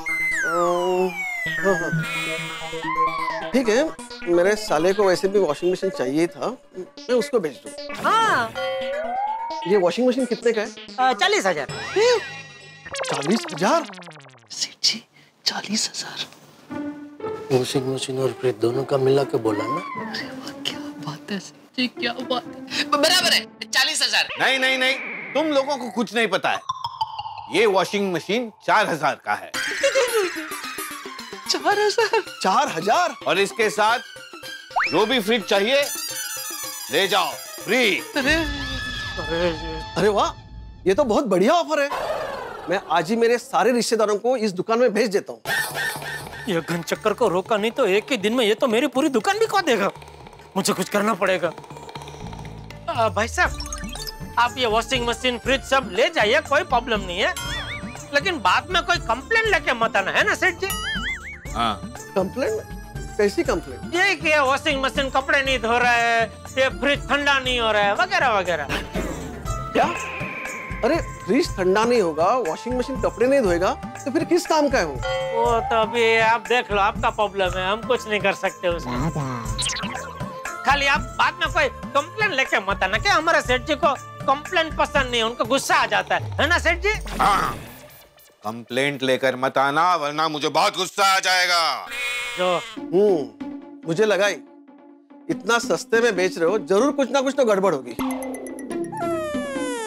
ठीक है, मेरे साले को वैसे भी वॉशिंग मशीन चाहिए था, मैं उसको बेच दूँ। हाँ। ये वॉशिंग मशीन कितने का है? 40,000। 40,000? सेठ जी 40,000? वॉशिंग मशीन और फ्रिज दोनों का मिला के बोला ना। अरे वाह, क्या बात है सेठ जी, क्या बात है। बराबर है, 40,000। नहीं, तुम लोगों को कुछ नहीं पता है। ये वॉशिंग मशीन 4,000 का है। 4,000? और इसके साथ जो भी फ्रिज चाहिए ले जाओ, फ्री। अरे वाह, ये तो बहुत बढ़िया ऑफर है। मैं आज ही मेरे सारे रिश्तेदारों को इस दुकान में भेज देता हूँ। ये घन चक्कर को रोका नहीं तो एक ही दिन में ये तो मेरी पूरी दुकान भी खो देगा। मुझे कुछ करना पड़ेगा। भाई साहब, आप ये वॉशिंग मशीन, फ्रिज सब ले जाइए, कोई प्रॉब्लम नहीं है, लेकिन बाद में कोई कंप्लेंट लेके मत आना, है ना सेठ जी? हाँ। कंप्लेंट? कैसी कंप्लेंट? ये कि वॉशिंग मशीन कपड़े नहीं धो रहा है, ये फ्रिज ठंडा नहीं हो रहा है, वगैरह वगैरह। क्या? अरे फ्रिज ठंडा नहीं होगा, वॉशिंग मशीन कपड़े नहीं धोएगा, तो फिर किस काम का है वो? वो तो अभी आप देख लो, आपका प्रॉब्लम है, हम कुछ नहीं कर सकते उसमें। खाली आप बाद में कोई कंप्लेंट लेके मत आना कि हमारे सेठ जी को कंप्लेंट पसंद नहीं है, उनको गुस्सा आ जाता है ना सेठ जी? हाँ। कंप्लेंट लेकर मत आना, वरना मुझे बहुत गुस्सा आ जाएगा। जो मुझे लगा ही, इतना सस्ते में बेच रहे हो, जरूर कुछ ना कुछ तो गड़बड़ होगी।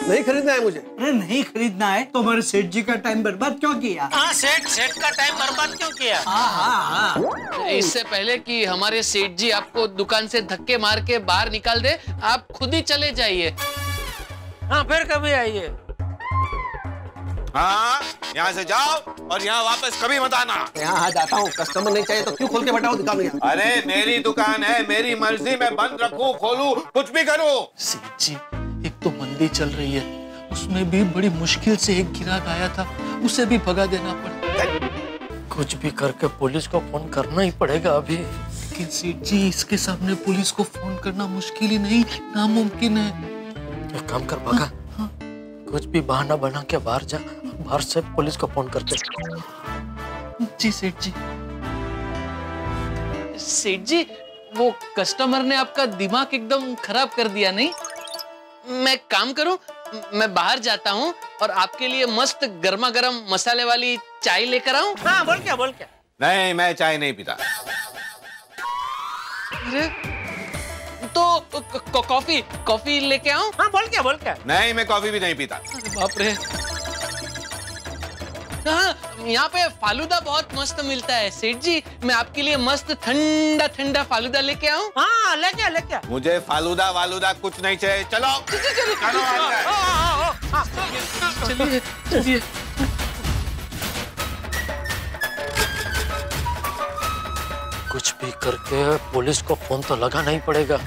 नहीं खरीदना है मुझे। अरे नहीं खरीदना है तो हमारे सेठ जी का टाइम बर्बाद क्यों किया? हाँ, सेठ का टाइम बर्बाद क्यों किया? हाँ। इससे पहले कि हमारे सेठ जी आपको दुकान से धक्के मार के बाहर निकाल दे, आप खुद ही चले जाइए। हाँ, फिर कभी आइए। हाँ, यहाँ से जाओ और यहाँ वापस कभी मत आना। यहाँ जाता हूँ, कस्टमर नहीं चाहिए तो क्यों खोल के बैठाओ दुकान में? अरे मेरी दुकान है, मेरी मर्जी, मैं बंद रखूं, खोलूं, कुछ भी करूं। सेठ जी, एक तो मंदी चल रही है, उसमें भी बड़ी मुश्किल से एक ग्राहक आया था, उसे भी भगा देना पड़ा। कुछ भी करके पुलिस को फोन करना ही पड़ेगा अभी। लेकिन सेठ जी, इसके सामने पुलिस को फोन करना मुश्किल ही नहीं, नामुमकिन है। एक काम कर भागा, कुछ भी बहाना बना के बाहर जा, बाहर से पुलिस को फोन करते। जी सेठ जी। सेठ जी, वो कस्टमर ने आपका दिमाग एकदम खराब कर दिया नहीं? मैं काम करूं, मैं बाहर जाता हूं और आपके लिए मस्त गर्मा गर्म मसाले वाली चाय लेकर आऊं? हाँ, बोल क्या? नहीं, मैं चाय नहीं पीता। अरे तो कॉफी लेके आऊं? हाँ, बोल क्या? नहीं, मैं कॉफी भी नहीं पीता। अरे बाप रे। हाँ, यहाँ पे फालूदा बहुत मस्त मिलता है सेठ जी, मैं आपके लिए मस्त ठंडा ठंडा फालूदा लेके आऊं? हाँ, लेके आ। मुझे फालूदा वालूदा कुछ नहीं चाहिए, चलो। चलिए। कुछ भी करके पुलिस को फोन तो लगाना ही पड़ेगा।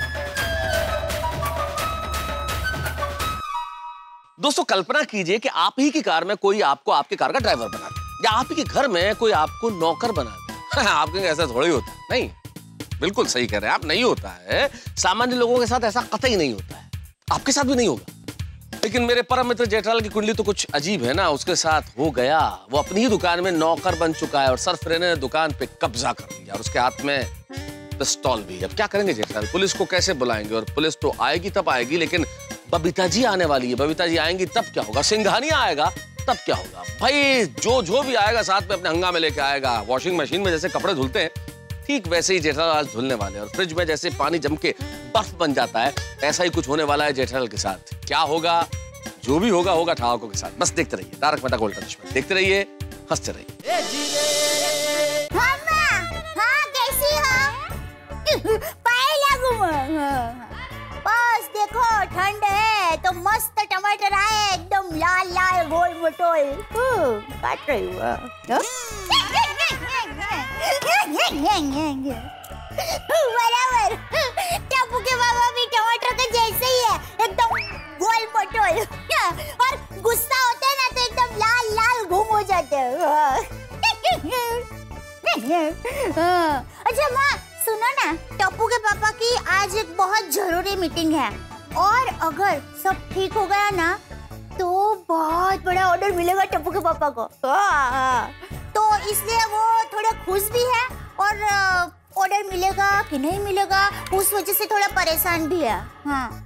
दोस्तों, कल्पना कीजिए कि आप ही की कार में कोई आपको आपके कार का ड्राइवर बना दे, या आप ही के घर में कोई आपको नौकर बना दे। आप कहेंगे ऐसा थोड़ी होता है। नहीं, बिल्कुल सही कह रहे हैं आप, नहीं होता है। सामान्य लोगों के साथ ऐसा कतई नहीं होता है, आपके साथ भी नहीं होगा। लेकिन मेरे परम मित्र जेठालाल की कुंडली तो कुछ अजीब है ना, उसके साथ हो गया। वो अपनी ही दुकान में नौकर बन चुका है और सरफराज ने दुकान पे कब्जा कर लिया और उसके हाथ में पिस्तौल भी। अब क्या करेंगे जेठालाल? पुलिस को कैसे बुलाएंगे? और पुलिस तो आएगी तब आएगी, लेकिन बबीता जी आने वाली है। बबीता जी आएंगी तब क्या होगा? सिंघानिया आएगा तब क्या होगा? भाई जो भी आएगा साथ में अपने हंगामे लेके आएगा। वॉशिंग मशीन में जैसे कपड़े धुलते हैं, ठीक वैसे ही जेठालाल आज धुलने वाले हैं। और फ्रिज में जैसे पानी जम के बर्फ बन जाता है, ऐसा ही कुछ होने वाला है जेठालाल के साथ। क्या होगा? जो भी होगा होगा ठहाकों के साथ। बस देखते रहिए तारक मेहता का उल्टा चश्मा, देखते रहिए, हंसते रहिए। कैसी हो? बस देखो, ठंड है तो मस्त टमाटर आए, एकदम लाल लाल गोल मटोल। काट रही हुआ बराबर। टप्पू के बाबा भी टमाटर के जैसे ही है, एकदम गोल मटोल। और गुस्सा होते हैं ना तो एकदम लाल लाल घूम हो जाते हैं। अच्छा माँ, सुनो ना, टप्पू के पापा की आज एक बहुत जरूरी मीटिंग है और अगर सब ठीक हो गया ना तो बहुत बड़ा ऑर्डर मिलेगा टप्पू के पापा को। तो इसलिए वो थोड़ा खुश भी है और ऑर्डर मिलेगा कि नहीं मिलेगा उस वजह से थोड़ा परेशान भी है। हाँ।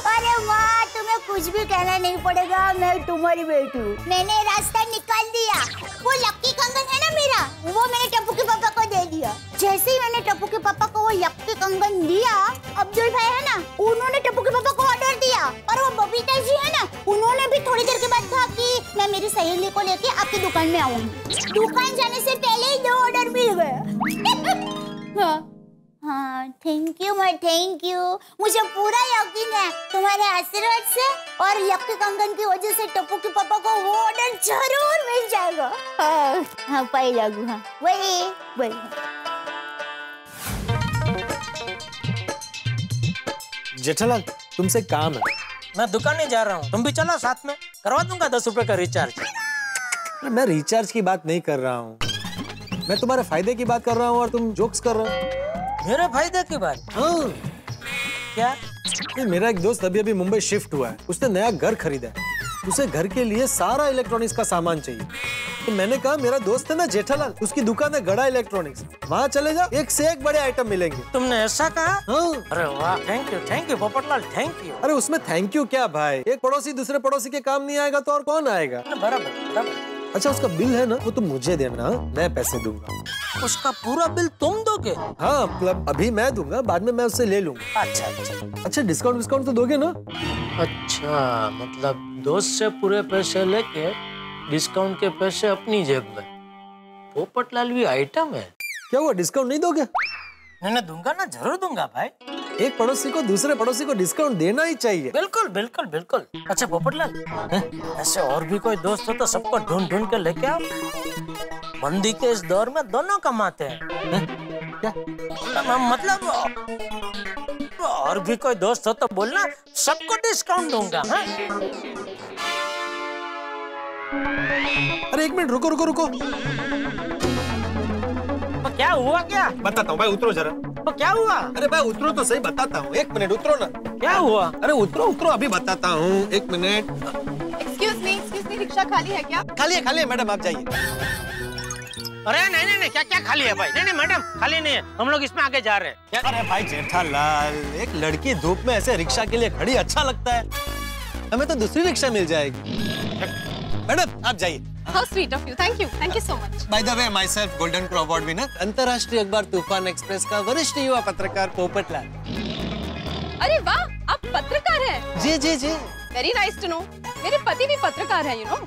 अरे माँ, तुम्हें कुछ भी कहना नहीं पड़ेगा, मैं तुम्हारी बेटी हूँ। मैंने रास्ता निकाल दिया। वो लक्की कंगन है ना मेरा, वो मैंने टप्पू के पापा को दे दिया। जैसे ही मैंने टप्पू के पापा को वो लक्की कंगन दिया, अब्दुल भाई है ना, उन्होंने टप्पू के पापा को ऑर्डर दिया। और वो बबीता जी है ना, उन्होंने भी थोड़ी देर के बाद कहा कि मैं मेरी सहेली को लेके आपकी दुकान में आऊंगी। दुकान जाने से पहले ही 2 ऑर्डर मिल गए। हाँ हाँ थैंक यू माँ, थैंक यू। मुझे पूरा यकीन है तुम्हारे आशीर्वाद से और लकी कंगन की वजह से टप्पू के पापा को वो ऑर्डर जरूर मिल जाएगा। हाँ हाँ पाई लागू। हाँ वही। जेठालाल तुमसे काम है। मैं दुकान नहीं जा रहा हूँ, तुम भी चलो साथ में, करवा दूंगा 10 रुपए का रिचार्ज। मैं रिचार्ज की बात नहीं कर रहा हूँ, मैं तुम्हारे फायदे की बात कर रहा हूँ और तुम जोक्स कर रहे हो। मेरे फायदे की बात? हाँ। क्या? मेरा एक दोस्त अभी मुंबई शिफ्ट हुआ है, उसने नया घर खरीदा है, उसे घर के लिए सारा इलेक्ट्रॉनिक्स का सामान चाहिए। तो मैंने कहा मेरा दोस्त है ना जेठालाल, उसकी दुकान है गड़ा इलेक्ट्रॉनिक्स, वहाँ चले जाओ, एक से एक बड़े आइटम मिलेंगे। तुमने ऐसा कहा? हाँ। अरे वाह, thank you Popatlal, thank you. अरे उसमें थैंक यू क्या भाई, एक पड़ोसी दूसरे पड़ोसी के काम नहीं आएगा तो और कौन आएगा। बराबर। अच्छा उसका बिल है ना, वो तुम मुझे देना, मैं पैसे दूंगा। उसका पूरा बिल तुम दोगे? हाँ मतलब अभी मैं दूंगा, बाद में मैं उससे ले लूंगा। अच्छा डिस्काउंट तो दोगे ना? अच्छा मतलब दोस्त से पूरे पैसे लेके डिस्काउंट के पैसे अपनी जेब में। पोपटलाल भी आइटम है। क्या हुआ, डिस्काउंट नहीं दोगे? नहीं दूंगा ना, जरूर दूंगा भाई। एक पड़ोसी को दूसरे पड़ोसी को डिस्काउंट देना ही चाहिए। बिल्कुल। अच्छा पोपटलाल, ऐसे और भी कोई दोस्त हो तो सबको ढूंढ के लेके आओ। मंदी के इस दौर में दोनों कमाते हैं। क्या? मतलब और भी कोई दोस्त हो तो बोलना, सबको डिस्काउंट दूंगा। अरे एक मिनट रुको। तो क्या हुआ? क्या बताता हूँ भाई, उतरो जरा। तो क्या हुआ? अरे भाई उतरो तो सही, बताता हूँ, एक मिनट उतरो ना। क्या हुआ? अरे उतरो अभी बताता हूँ, एक मिनट। एक्सक्यूज मी, रिक्शा खाली है क्या? खाली है मैडम, आप जाइए। अरे नहीं, क्या खाली है भाई? नहीं मैडम खाली नहीं है, हम लोग इसमें आगे जा रहे हैं। अरे भाई जेठालाल, एक लड़की धूप में ऐसे रिक्शा के लिए खड़ी अच्छा लगता है, हमें तो दूसरी रिक्शा मिल जाएगी। मैडम आप जाइए। How sweet of you, thank you so much. By the way, myself golden crow award winner, अंतर्राष्ट्रीय अखबार तूफान एक्सप्रेस का वरिष्ठ युवा पत्रकार पोपटलाल। अरे वाह, आप पत्रकार हैं? जी। Very nice to know. मेरे पति भी पत्रकार हैं, you know.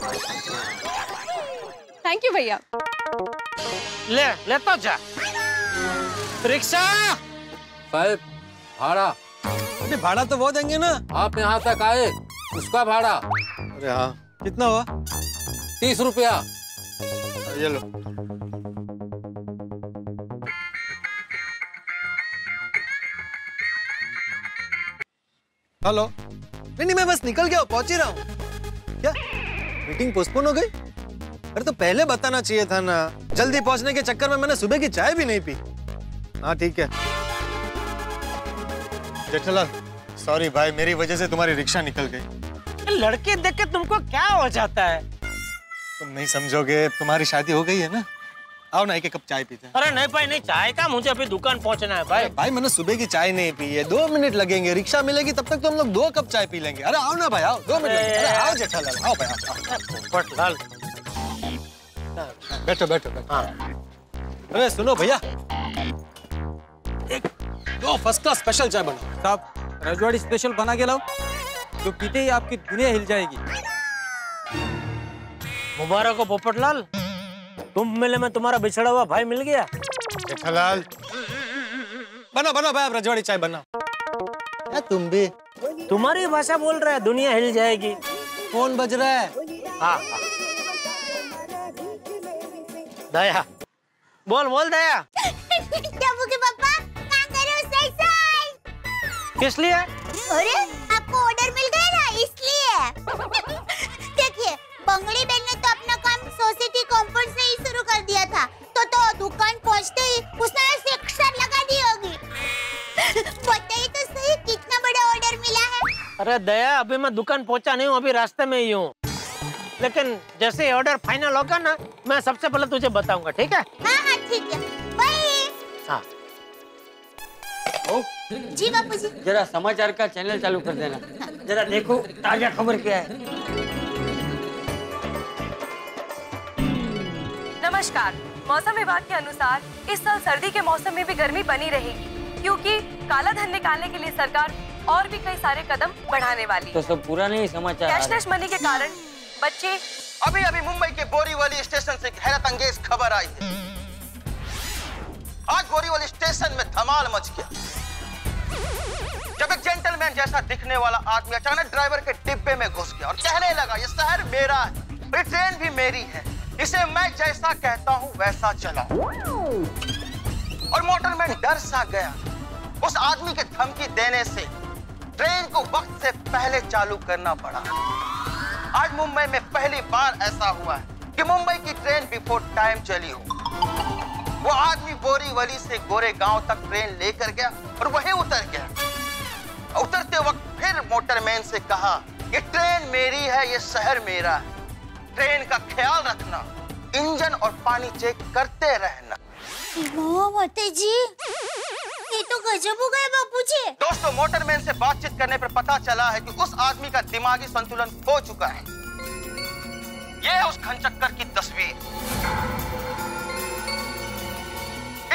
Thank you भैया। ले तो जा। रिक्शा साहब भाड़ा। अरे भाड़ा तो वो देंगे ना, आप यहाँ तक आए, उसका भाड़ा। अरे हाँ, कितना हुआ? 30 रुपया। ये लो। हेलो। नहीं मैं बस निकल गया, पहुंच ही रहा हूँ। क्या मीटिंग पोस्टपोन हो गई? अरे तो पहले बताना चाहिए था ना, जल्दी पहुंचने के चक्कर में मैंने सुबह की चाय भी नहीं पी। हाँ ठीक है जेठालाल, सॉरी भाई, मेरी वजह से तुम्हारी रिक्शा निकल गई। लड़के देख के तुमको क्या हो जाता है? तुम नहीं समझोगे, तुम्हारी शादी हो गई है ना। आओ ना, एक कप चाय पीते हैं। अरे नहीं भाई नहीं, चाय का, मुझे अभी दुकान पहुंचना है भाई। भाई मैंने सुबह की चाय नहीं पी है, 2 मिनट लगेंगे, रिक्शा मिलेगी तब तक तो हम लोग 2 कप चाय पी लेंगे। अरे आओ ना भाई, आओ 2 मिनट। अरे आओ जेठालाल, आओ भाई। पोपटलाल बैठो। हाँ। अरे सुनो भैया, एक 2 फर्स्ट क्लास स्पेशल चाय बनाओ। साहब रजवाड़ी स्पेशल बना के लाओ, जो पीते ही आपकी दुनिया हिल जाएगी। मुबारक हो पोपटलाल, कुंभ मेले में तुम्हारा बिछड़ा हुआ भाई मिल गया। जेठालाल बनाओ भाई, आप रजवाड़ी चाय बनाओ। क्या तुम भी तुम्हारी भाषा बोल रहा है, दुनिया हिल जाएगी। फोन बज रहा है। हाँ। दया बोल दया। टप्पू के पापा क्या कर रहे हो? सही किस लिए? अरे आपको ऑर्डर मिल गया ना, इसलिए। देखिए बंगड़ी बहन ने तो अपना काम सोसाइटी कंपाउंड से ही शुरू कर दिया था, तो दुकान पहुंचते ही उसने शिक्षा लगा दी होगी। बताइए तो सही, कितना बड़ा ऑर्डर मिला है? अरे दया, अभी मैं दुकान पहुंचा नहीं हूँ, अभी रास्ते में ही हूँ, लेकिन जैसे ऑर्डर फाइनल होगा ना, मैं सबसे पहले तुझे बताऊंगा, ठीक है? हाँ ठीक है। बाय। हाँ। जी बापू जी। जरा समाचार का चैनल चालू कर देना, जरा देखो ताजा खबर क्या है। नमस्कार। मौसम विभाग के अनुसार इस साल सर्दी के मौसम में भी गर्मी बनी रहेगी, क्योंकि काला धन निकालने के लिए सरकार और भी कई सारे कदम बढ़ाने वाली। तो सब पूरा नहीं समाचार। कैशलेस मनी के कारण बच्चे। अभी मुंबई के बोरीवली स्टेशन से हैरत अंगेज खबर आई है। आज बोरीवली स्टेशन में धमाल मच गया जब एक जेंटलमैन जैसा दिखने वाला आदमी अचानक ड्राइवर के डिब्बे में घुस गया और कहने लगा ये शहर मेरा है, ये ट्रेन भी मेरी है, इसे मैं जैसा कहता हूँ वैसा चलाऊं। और मोटरमैन डर सा गया। उस आदमी के धमकी देने से ट्रेन को वक्त से पहले चालू करना पड़ा। आज मुंबई में पहली बार ऐसा हुआ है कि मुंबई की ट्रेन बिफोर टाइम चली हो। वो आदमी बोरीवली से गोरेगांव तक ट्रेन लेकर गया और वहीं उतर गया। उतरते वक्त फिर मोटरमैन से कहा, ये ट्रेन मेरी है, ये शहर मेरा है, ट्रेन का ख्याल रखना, इंजन और पानी चेक करते रहना। जी, ये तो गजब हो गया बापूजी। दोस्तों, मोटरमैन से बातचीत करने पर पता चला है कि उस आदमी का दिमागी संतुलन खो चुका है। ये है उस घनचक्कर की तस्वीर।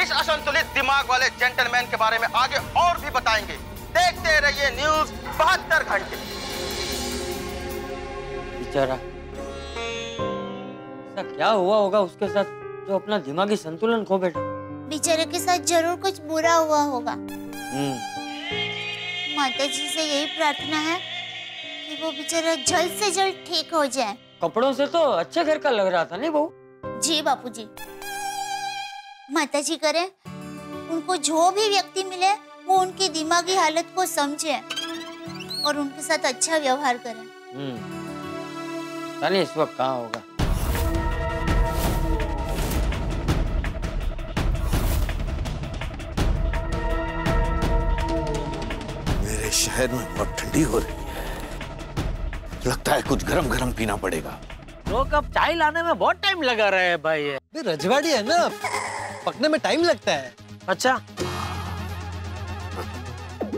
इस असंतुलित दिमाग वाले जेंटलमैन के बारे में आगे और भी बताएंगे। देखते रहिए न्यूज़ 72 घंटे। बेचारा, ऐसा क्या हुआ होगा उसके साथ जो अपना दिमागी संतुलन खो बैठा? बेचारे के साथ जरूर कुछ बुरा हुआ होगा। माता जी से यही प्रार्थना है कि वो बेचारा जल्द से जल्द ठीक हो जाए। कपड़ों से तो अच्छे घर का लग रहा था नहीं बहू? जी बापूजी, माता जी करे उनको जो भी व्यक्ति मिले वो उनकी दिमागी हालत को समझे और उनके साथ अच्छा व्यवहार करें। नहीं, इस वक्त कहाँ होगा। मेरे शहर में बहुत ठंडी हो रही है, लगता है कुछ गरम गरम पीना पड़ेगा। 2 कप चाय लाने में बहुत टाइम लगा रहा है भाई। ये रजवाड़ी है ना, पकने में टाइम लगता है। अच्छा,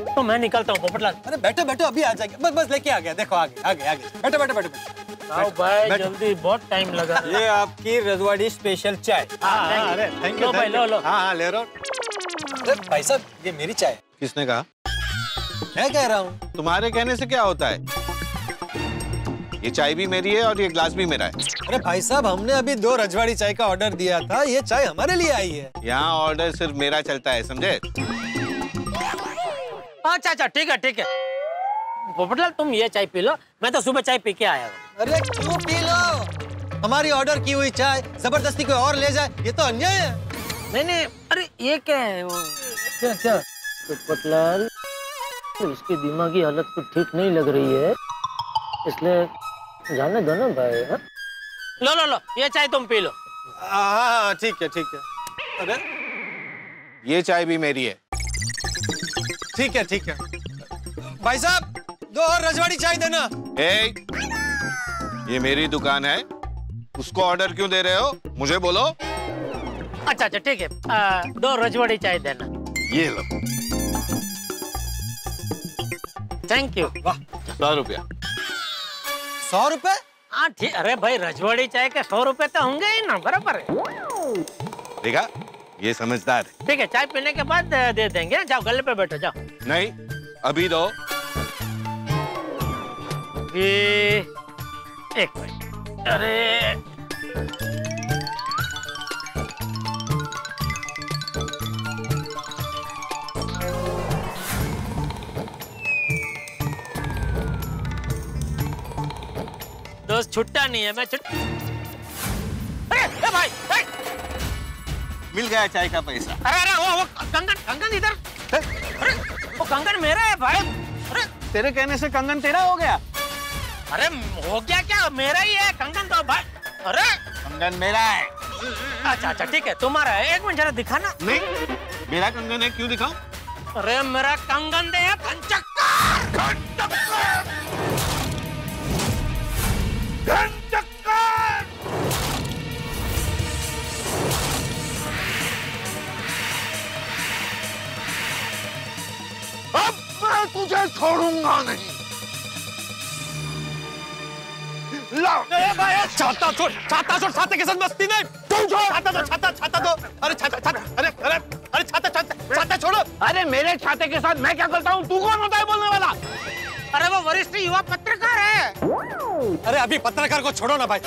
तो मैं निकलता हूँ पोपटलाल। अरे बैठो बैठो, अभी आ जाएगा। बस लेके आ गया, देखो आगे आगे आगे। बैठो बैठो बैठो आओ भाई, जल्दी, बहुत टाइम लगा। ये आपकी रजवाड़ी स्पेशल चाय। अरे थैंक यू भाई, लो। हाँ ले रहा हूँ। अरे भाई साहब, ये मेरी चाय। किसने कहा? मैं कह रहा हूँ। तुम्हारे कहने से क्या होता है? ये चाय भी मेरी है और ये ग्लास भी मेरा है। अरे भाई साहब, हमने अभी 2 रजवाड़ी चाय का ऑर्डर दिया था, ये चाय हमारे लिए आई है। यहाँ ऑर्डर सिर्फ मेरा चलता है, समझे? अच्छा, ठीक है। पोपटलाल, तुम ये चाय पी लो, मैं तो सुबह चाय पी के आया हूँ। अरे क्यों पी लो? हमारी ऑर्डर की हुई चाय जबरदस्ती कोई और ले जाए, ये तो अन्याय है। नहीं, अरे ये क्या है? क्या? पोपटलाल, इसकी दिमागी हालत कुछ ठीक नहीं लग रही है, इसलिए जाने दो ना भाई। हा? लो, ये चाय तुम पी लो। हाँ ठीक है। अरे ये चाय भी मेरी है। ठीक है। भाई साहब, 2 और रजवाड़ी चाय देना। ये मेरी दुकान है, उसको ऑर्डर क्यों दे रहे हो? मुझे बोलो। अच्छा, ठीक है, 2 रजवाड़ी चाय देना। ये लो। Thank you. वाह, 100 रुपया। 100 रुपए? हाँ ठीक। अरे भाई, रजवाड़ी चाय के 100 रुपए तो होंगे ही ना, बराबर है। देखा, ये समझदार है। ठीक है, चाय पीने के बाद दे देंगे। जाओ, गले पे बैठो, जाओ। नहीं, अभी दो। एक मिनट। अरे दोस्त, छुट्टा नहीं है, मैं अरे भाई, मिल गया चाय का पैसा। अरे वो कंगन इधर। अरे वो कंगन मेरा है भाई। अरे तेरे कहने से कंगन तेरा हो गया? अरे हो गया क्या? मेरा ही है कंगन तो भाई। अरे कंगन मेरा है। अच्छा, ठीक है, तुम्हारा है। एक मिनट जरा दिखाना। नहीं, मेरा कंगन है, क्यों दिखाऊं? अरे मेरा कंगन दे। अब मैं तुझे छोड़ूंगा नहीं। छाता छोड़, छाते के साथ मस्ती नहीं। तुम छोड़, छाता दो। अरे छाता छोड़ो। अरे मेरे छाते के साथ मैं क्या करता हूँ? तू कौन होता है बोलने वाला? अरे वो वरिष्ठ युवा पत्रकार है। अरे अभी पत्रकार को छोड़ो ना भाई,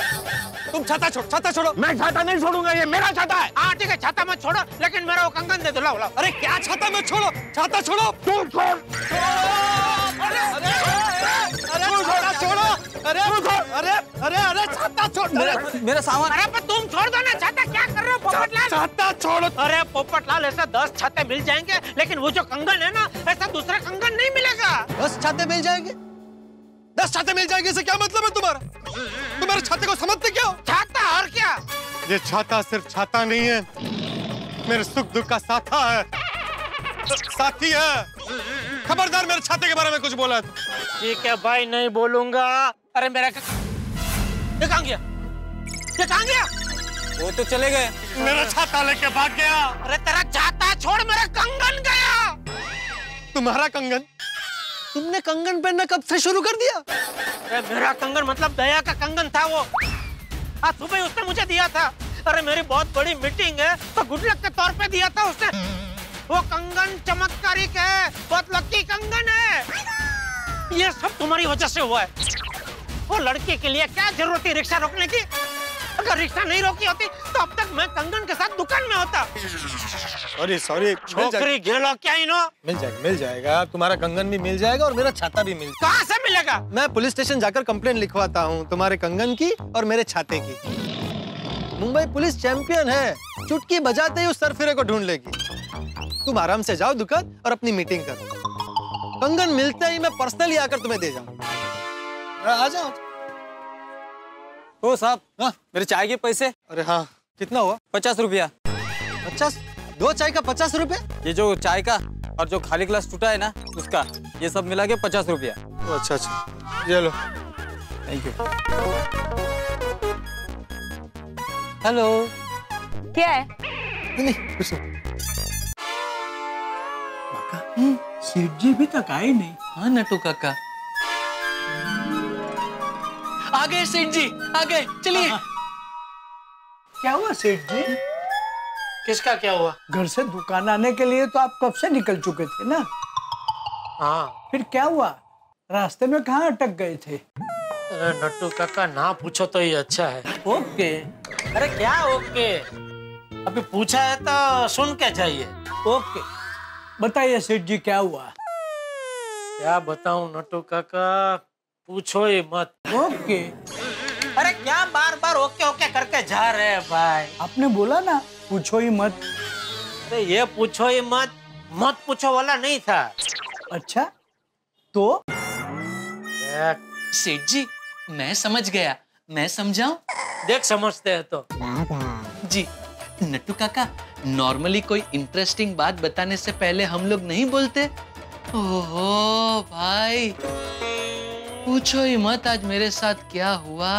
तुम छाता छोड़ो। मैं छाता नहीं छोड़ूंगा, ये मेरा छाता है। हाँ ठीक है, छाता मत छोड़ो, लेकिन मेरा वो कंगन दे दो। लाओ लाओ। अरे क्या छाता मत छोड़ो, छाता छोड़ो। तू छोड़। अरे छाता छोड़। मेरा सामान। अरे पर तुम छोड़ दो ना छाता, क्या कर रहे हो पोपटलाल? छाता छोड़ो। अरे पोपटलाल, ऐसा 10 छाते मिल जाएंगे, लेकिन वो जो कंगन है ना, ऐसा दूसरा कंगन नहीं मिलेगा। 10 छाते मिल जाएंगे? 10 छाते मिल जाएंगे से क्या मतलब है तुम्हारा? तुम्हारे छाते को समझते क्या हो? छाता और क्या? ये छाता सिर्फ छाता नहीं है, मेरे सुख दुख का साथा है, साथी है। खबरदार मेरे छाते के बारे में कुछ बोला। ठीक है भाई, नहीं बोलूंगा। अरे मेरा ये कहाँ गया? ये कहाँ गया? वो तो चले गए। मेरा छाता लेके भाग गया। अरे तेरा छाता छोड़, मेरा कंगन गया। तुम्हारा कंगन? तुमने कंगन पहनना कब से शुरू कर दिया? अरे मेरा कंगन मतलब दया का कंगन था वो। आज सुबह उसने मुझे दिया था। अरे मेरी बहुत बड़ी मीटिंग है, तो गुड लक के तौर पे दिया था उसने। वो कंगन चमत्कारिक है, बहुत लकी कंगन है। ये सब तुम्हारी वजह से हुआ है। वो लड़की के लिए क्या जरूरत थी रिक्शा रोकने की? अगर रिक्शा नहीं रोकी होती तो अब तक मैं कंगन के साथ दुकान में होता। सॉरी छोकरी गेलो क्या इनो? मिल जाएगा, तुम्हारा कंगन भी मिल जाएगा और मेरा छाता भी मिल जाएगा। कहाँ से मिलेगा? मैं पुलिस स्टेशन जाकर कंप्लेंट लिखवाता हूँ तुम्हारे कंगन की और मेरे छाते की। मुंबई पुलिस चैंपियन है, चुटकी बजाते ही उस सरफिरे को ढूंढ लेगी। तुम आराम से जाओ दुकान और अपनी मीटिंग करो। कंगन मिलते ही मैं पर्सनली आकर तुम्हें दे जाऊंगा। आ जाओ। ओ साहब, मेरे चाय के पैसे। अरे हाँ, कितना हुआ? 50 रुपया। 50? 2 चाय का 50 रुपए? ये जो चाय का और जो खाली ग्लास टूटा है ना उसका, ये सब मिला के 50 रुपया। अच्छा, ये लो। Thank you. हेलो। क्या है? नहीं कुछ नहीं। सेठ जी अभी तक आए नहीं। हाँ नटू काका, आ गए सेठ जी, आ गए। चलिए। क्या हुआ सेठ जी? किसका क्या हुआ? घर से दुकान आने के लिए तो आप कब से निकल चुके थे ना? हाँ। फिर क्या हुआ? रास्ते में कहाँ अटक गए थे? अरे नट्टू काका, ना पूछो तो ये अच्छा है। ओके। अरे क्या ओके? अभी पूछा है तो सुन के जाइए। ओके, बताइए सेठ जी क्या हुआ? क्या बताऊं नट्टू काका, पूछो ही मत। ओके। अरे क्या बार बार ओके ओके करके जा रहे हैं भाई? आपने बोला ना पूछो ही मत। अरे ये पूछो ही मत पूछो वाला नहीं था। अच्छा तो? सेठ जी मैं समझ गया, मैं समझाऊं? देख समझते हैं तो। जी नट्टू काका, नॉर्मली कोई इंटरेस्टिंग बात बताने से पहले हम लोग नहीं बोलते? ओहो भाई, पूछो ही मत आज मेरे साथ क्या हुआ।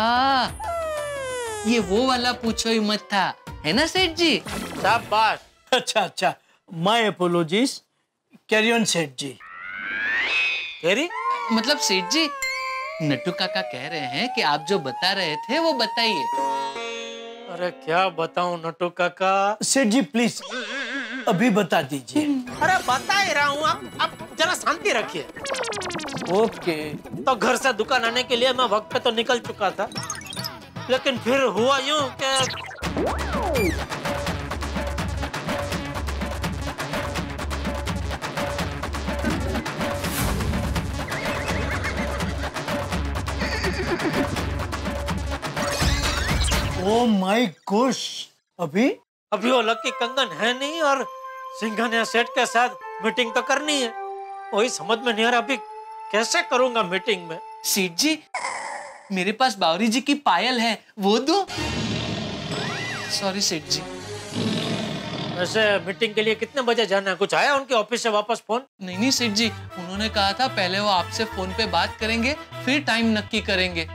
ये वो वाला पूछो ही मत था, है ना सेठ जी? शाबाश। अच्छा, माय अपोलॉजीज। कैरी ऑन सेठ जी। कैरी? मतलब सेठ जी, नट्टू काका कह रहे हैं कि आप जो बता रहे थे वो बताइए। अरे क्या बताऊं नट्टू काका? सेठ जी प्लीज अभी बता दीजिए। अरे बता ही रहा हूँ, आप जरा शांति रखिए। ओके। तो घर से दुकान आने के लिए मैं वक्त पे तो निकल चुका था, लेकिन फिर हुआ यूं कि ओ माय गॉश, अभी वो लकी कंगन है नहीं और सिंघानिया सेठ के साथ मीटिंग तो करनी है। वही समझ में नहीं आ रहा अभी कैसे करूंगा मीटिंग में। सेठ जी मेरे पास बावरी जी की पायल है, वो दो। सॉरी सेठ जी। वैसे मीटिंग के लिए कितने बजे जाना है? कुछ आया उनके ऑफिस से वापस फोन? नहीं सेठ जी, उन्होंने कहा था पहले वो आपसे फोन पे बात करेंगे फिर टाइम नक्की करेंगे।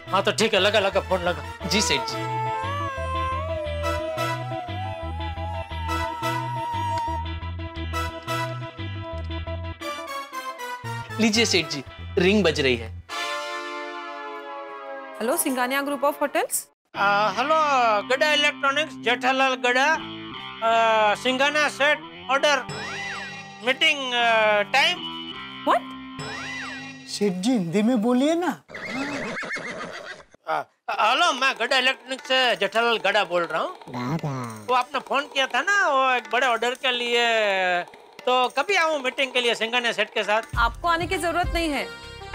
हाँ तो ठीक है, लगा फोन लगा। जी सेठ जी। लीजिए सेठ जी, रिंग बज रही है। Hello Singhania group of hotels. Hello गड़ा इलेक्ट्रॉनिक्स, जेठालाल गड़ा, सिंघानिया सेठ, ऑर्डर, मीटिंग टाइम। व्हाट? सेठ जी हिंदी में बोलिए ना। हेलो, मैं गड़ा इलेक्ट्रॉनिक से जेठालाल गड़ा बोल रहा हूँ। वो आपने फोन किया था ना, वो एक बड़े ऑर्डर के लिए, तो कभी आऊँ मीटिंग के लिए सिंघानिया सेठ के साथ? आपको आने की जरूरत नहीं है,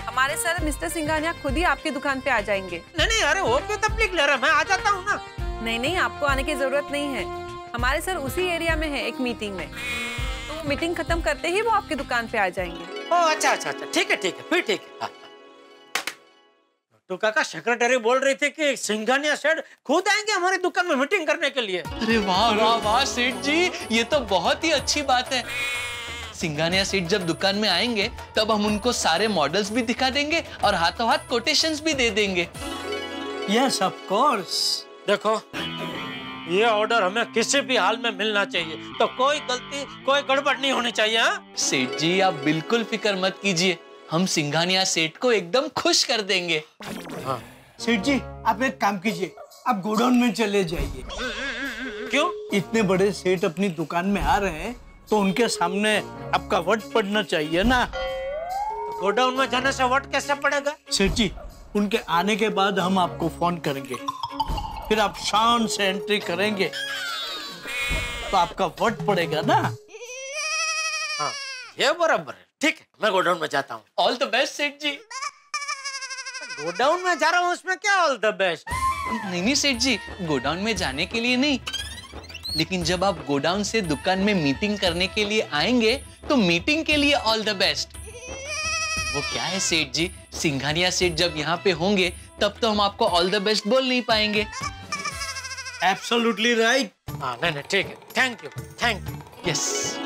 हमारे सर मिस्टर सिंघानिया खुद ही आपकी दुकान पे आ जाएंगे। नहीं, अरे वो क्यों तकलीफ ले रहे हैं, मैं आ जाता हूँ ना। नहीं, आपको आने की जरूरत नहीं है, हमारे सर उसी एरिया में है एक मीटिंग में, तो वो मीटिंग खत्म करते ही वो आपकी दुकान पे आ जाएंगे। ओह अच्छा, ठीक है, फिर ठीक है। तो काका सेक्रेटरी बोल रही थी कि सिंघानिया सेठ खुद आएंगे हमारी दुकान में मीटिंग करने के लिए। अरे वाह वाह वाह सेठ जी, ये तो बहुत ही अच्छी बात है। सिंघानिया सेठ जब दुकान में आएंगे तब हम उनको सारे मॉडल्स भी दिखा देंगे और हाथों हाथ कोटेशंस भी दे देंगे। Yes of course. देखो, ये ऑर्डर हमें किसी भी हाल में मिलना चाहिए, तो कोई गलती कोई गड़बड़ नहीं होनी चाहिए। हाँ सेठ जी, आप बिल्कुल फिक्र मत कीजिए, हम सिंघानिया सेठ को एकदम खुश कर देंगे। हाँ। सेठ जी, आप एक काम कीजिए, आप गोडाउन में चले जाइए। क्यों? इतने बड़े सेठ अपनी दुकान में आ रहे हैं तो उनके सामने आपका वट पड़ना चाहिए ना। तो गोडाउन में जाने से वट कैसे पड़ेगा? सेठ जी, उनके आने के बाद हम आपको फोन करेंगे, फिर आप शान से एंट्री करेंगे तो आपका वट पड़ेगा ना। हाँ, ये बराबर है। ठीक है, मैं गोडाउन में जाता हूँ। ऑल द बेस्ट सेठ जी। गोडाउन में जा रहा हूँ, उसमें क्या ऑल द बेस्ट? नहीं सेठ जी, गोडाउन में जाने के लिए नहीं, लेकिन जब आप गोडाउन से दुकान में मीटिंग करने के लिए आएंगे तो मीटिंग के लिए ऑल द बेस्ट। वो क्या है सेठ जी, सिंघानिया सेठ जब यहाँ पे होंगे तब तो हम आपको ऑल द बेस्ट बोल नहीं पाएंगे। Absolutely right. हाँ, नहीं, ठीक है, थैंक यू। यस।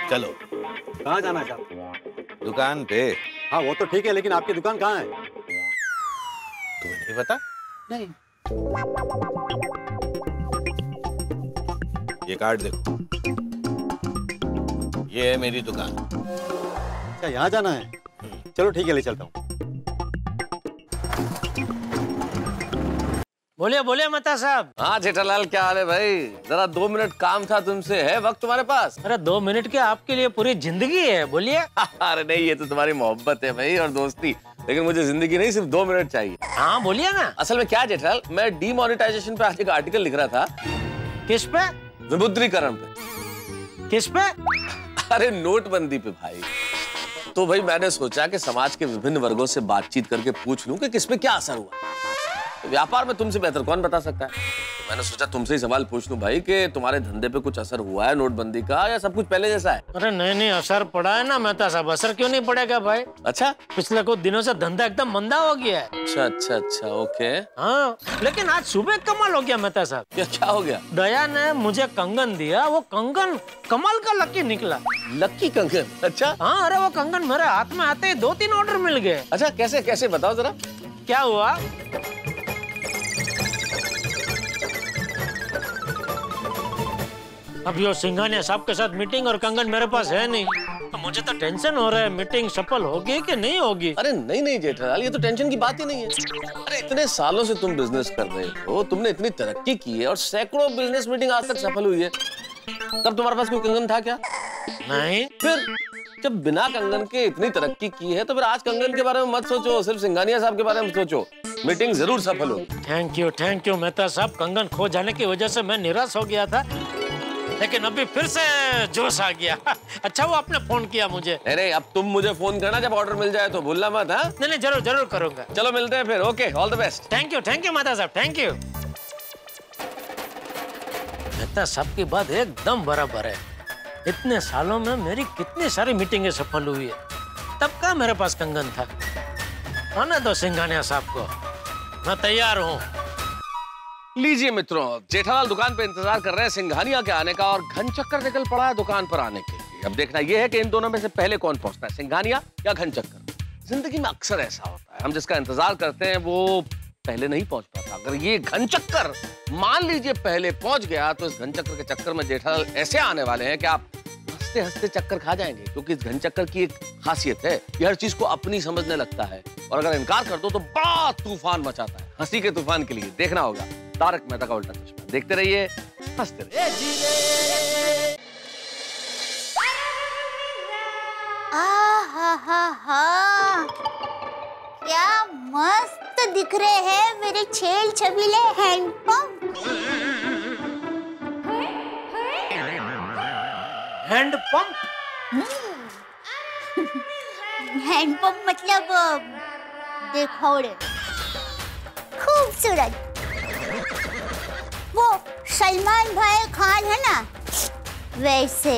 चलो, कहाँ जाना चाहते हो? दुकान पे। हाँ वो तो ठीक है, लेकिन आपकी दुकान कहाँ है? तुम्हें नहीं पता? नहीं। ये कार्ड देखो, ये है मेरी दुकान। अच्छा, यहाँ जाना है? चलो ठीक है, ले चलता हूँ। बोलिए मेहता साहब। हाँ जेठालाल, क्या हाल है भाई? जरा 2 मिनट काम था तुमसे, है वक्त तुम्हारे पास? अरे 2 मिनट के आपके लिए पूरी जिंदगी है, बोलिए। अरे नहीं, ये तो तुम्हारी मोहब्बत है भाई और दोस्ती, लेकिन मुझे जिंदगी नहीं, सिर्फ 2 मिनट चाहिए। हाँ बोलिए ना। असल में क्या जेठालाल, मैं डीमोनेटाइजेशन पे आज एक आर्टिकल लिख रहा था। किस पे? विमुद्रीकरण पे। किस पे? अरे नोटबंदी पे भाई। तो भाई मैंने सोचा कि समाज के विभिन्न वर्गों से बातचीत करके पूछ लूं कि किस पे क्या असर हुआ। व्यापार में तुमसे बेहतर कौन बता सकता है? तो मैंने सोचा तुमसे ही सवाल पूछ लूं भाई कि तुम्हारे धंधे पे कुछ असर हुआ है नोटबंदी का, या सब कुछ पहले जैसा है? अरे नहीं, असर पड़ा है ना मेहता साहब। असर क्यों नहीं पड़ेगा भाई? अच्छा, पिछले कुछ दिनों से धंधा एकदम मंदा हो गया है। अच्छा, ओके। हाँ, लेकिन आज सुबह कमाल हो गया मेहता साहब। क्या हो गया? दया ने मुझे कंगन दिया, वो कंगन कमाल का लकी निकला। लकी कंगन? अच्छा। हाँ, अरे वो कंगन मेरे हाथ में आते ही 2-3 ऑर्डर मिल गए। अच्छा, कैसे बताओ जरा। क्या हुआ? अब यो सिंघानिया साहब के साथ मीटिंग और कंगन मेरे पास है नहीं, तो मुझे तो टेंशन हो रहा है, मीटिंग सफल होगी कि नहीं होगी। अरे नहीं जेठालाल, ये तो टेंशन की बात ही नहीं है। अरे इतने सालों से तुम बिजनेस कर रहे हो, तुमने इतनी तरक्की की है और सैकड़ों बिजनेस मीटिंग आज तक सफल हुई है, तब तुम्हारे पास कोई कंगन था क्या? नहीं। फिर जब बिना कंगन के इतनी तरक्की की है तो फिर आज कंगन के बारे में मत सोचो, सिर्फ सिंघानिया साहब के बारे में सोचो, मीटिंग जरूर सफल होगी। थैंक यू मेहता साहब। कंगन खो जाने की वजह से मैं निराश हो गया था, लेकिन अभी फिर से जोश आ गया। अच्छा वो आपने फोन किया मुझे। अरे अब तुम मुझे फोन करना जब ऑर्डर मिल जाए तो, भूलना मत। हाँ नहीं, जरूर करूंगा। चलो मिलते हैं फिर। Okay, all the best. Thank you Mehta साहब, थैंक यू। मेहता साहब की बात एकदम बराबर है। इतने सालों में मेरी कितनी सारी मीटिंगें सफल हुई है, तब का मेरे पास कंगन था। आने दो सिंघानिया साहब को, मैं तैयार हूँ। लीजिए मित्रों, जेठालाल दुकान पे इंतजार कर रहे हैं सिंघानिया के आने का और घन चक्कर निकल पड़ा है दुकान पर आने के लिए। अब देखना यह है कि इन दोनों में से पहले कौन पहुंचता है, सिंघानिया या घन चक्कर। जिंदगी में अक्सर ऐसा होता है, हम जिसका इंतजार करते हैं वो पहले नहीं पहुंच पाता। अगर ये घन चक्कर मान लीजिए पहले पहुंच गया तो इस घन चक्कर के चक्कर में जेठालाल ऐसे आने वाले हैं कि आप हंसते हंसते चक्कर खा जाएंगे, क्योंकि इस घन चक्कर की एक खासियत है, ये हर चीज को अपनी समझने लगता है और अगर इनकार कर दो तो बड़ा तूफान मचाता है। हंसी के तूफान के लिए देखना होगा तारक मेहता का उल्टा चश्मा। देखते रहिए, हंसते रहिए। क्या मस्त दिख रहे हैं मेरे छेल छबीले हैंडपंप। हैंडपंप? हैंडपंप मतलब देखौड़े, खूबसूरत। वो सलमान भाई खान है ना, वैसे।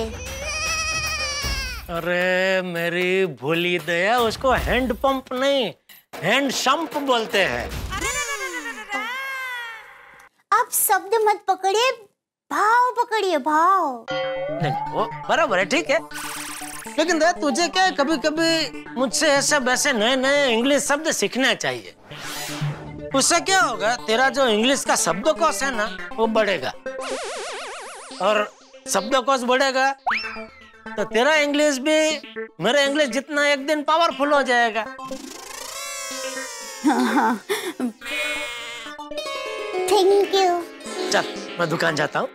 अरे मेरी भोली दया, उसको हैंडपंप नहीं हैंड शंप बोलते हैं। आप शब्द मत पकड़िए, भाव पकड़िए, भाव। नहीं वो बराबर है, ठीक है। लेकिन दया तुझे क्या कभी कभी मुझसे ऐसे वैसे नए नए इंग्लिश शब्द सीखना चाहिए। उससे क्या होगा, तेरा जो इंग्लिश का शब्दकोश है ना वो बढ़ेगा, और शब्दकोश बढ़ेगा तो तेरा इंग्लिश भी मेरा इंग्लिश जितना एक दिन पावरफुल हो जाएगा। Thank you. चल मैं दुकान जाता हूँ।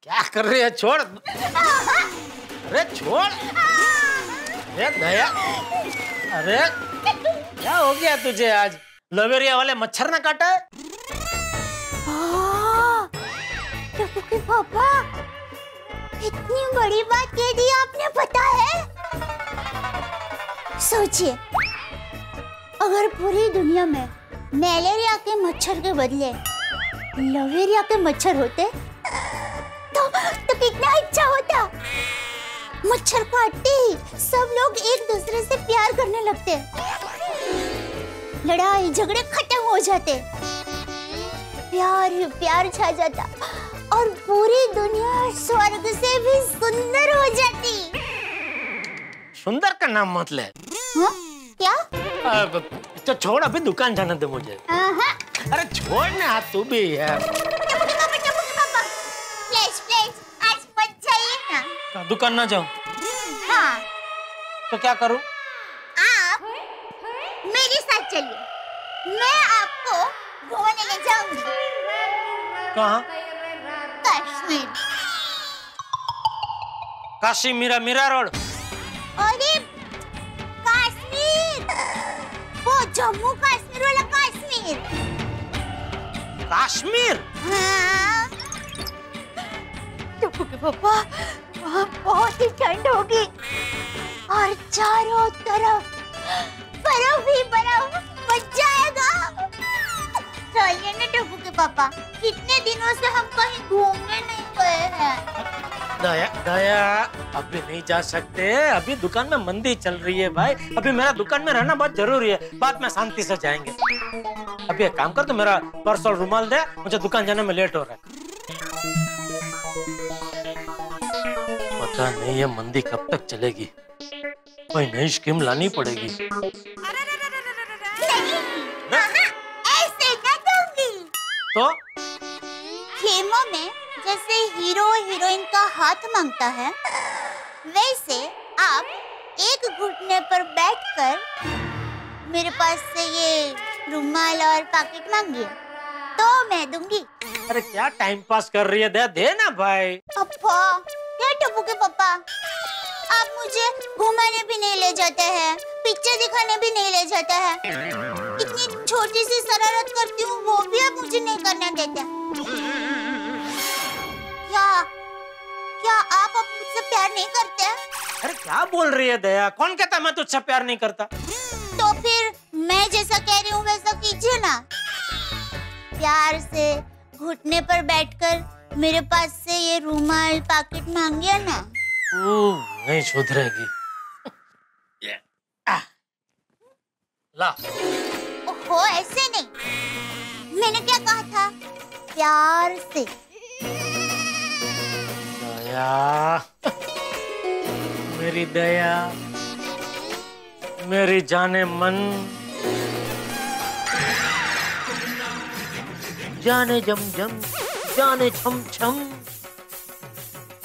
क्या कर रही है? छोड़। अरे छोड़। अरे दया, अरे क्या हो गया तुझे आज? लवेरिया वाले मच्छर ना काटा है? टप्पू के पापा, इतनी बड़ी बात कह दी आपने, पता है? सोचिए, अगर पूरी दुनिया में मलेरिया के मच्छर के बदले लवेरिया के मच्छर होते तो कितना अच्छा होता। मच्छर काटते ही सब लोग एक दूसरे से प्यार करने लगते, लड़ाई झगड़े खत्म हो जाते, प्यार ही प्यार छा जाता, और पूरी दुनिया स्वर्ग से भी सुंदर हो जाती। सुंदर का नाम मत ले। क्या? तो छोड़, अभी दुकान जाने दे मुझे। अरे छोड़ ना, हाथ तू भी है। दुकान ना जाऊं? हाँ। तो क्या करूं? आप मेरे साथ चलिए, मैं आपको घूमने ले जाऊंगी। कहाँ? कश्मीर। काशी मीरा रोड? अरे कश्मीर, वो जम्मू कश्मीर वाला कश्मीर। कश्मीर? हाँ। टप्पू के पापा, वहाँ बहुत ही ठंड होगी और चारों तरफ बर्फ ही बर्फ बच जाएगा। चलिए ना टप्पू के पापा, कितने दिनों से हम कहीं घूमने नहीं गए हैं। दया, अभी नहीं जा सकते, अभी दुकान में मंदी चल रही है भाई। अभी मेरा दुकान में रहना बहुत जरूरी है, बाद में शांति से जाएंगे। अभी एक काम कर, तो मेरा पर्स और रुमाल दे, मुझे दुकान जाने में लेट हो रहा है। पता नहीं ये मंदी कब तक चलेगी, कोई नई स्कीम लानी पड़ेगी। ऐसे न दूंगी। तो फिल्मों में जैसे हीरो हीरोइन का हाथ मांगता है, वैसे आप एक घुटने पर बैठकर मेरे पास से ये रुमाल और पैकेट मांगिए, तो मैं दूंगी। अरे क्या टाइम पास कर रही है? दे ना भाई। अप्पा, क्या टप्पू के पापा, आप मुझे घुमाने भी नहीं ले जाते हैं, पिक्चर दिखाने भी नहीं ले जाते हैं। इतनी छोटी सी शरारत करती हूँ वो भी आप मुझे नहीं करने देते। क्या आप अब मुझसे प्यार नहीं करते? अरे क्या बोल रही है दया? कौन कहता मैं तुझसे प्यार नहीं करता? तो फिर मैं जैसा कह रही हूँ वैसा कीजिए ना। प्यार से घुटने पर बैठकर मेरे पास से ये रुमाल पैकेट मांगिए ना। नहीं सुधरेगी। ला। ओहो, ऐसे नहीं, मैंने क्या कहा था? प्यार से। दया, मेरी दया, मेरी जाने मन, जाने जम जम जाने छम छम।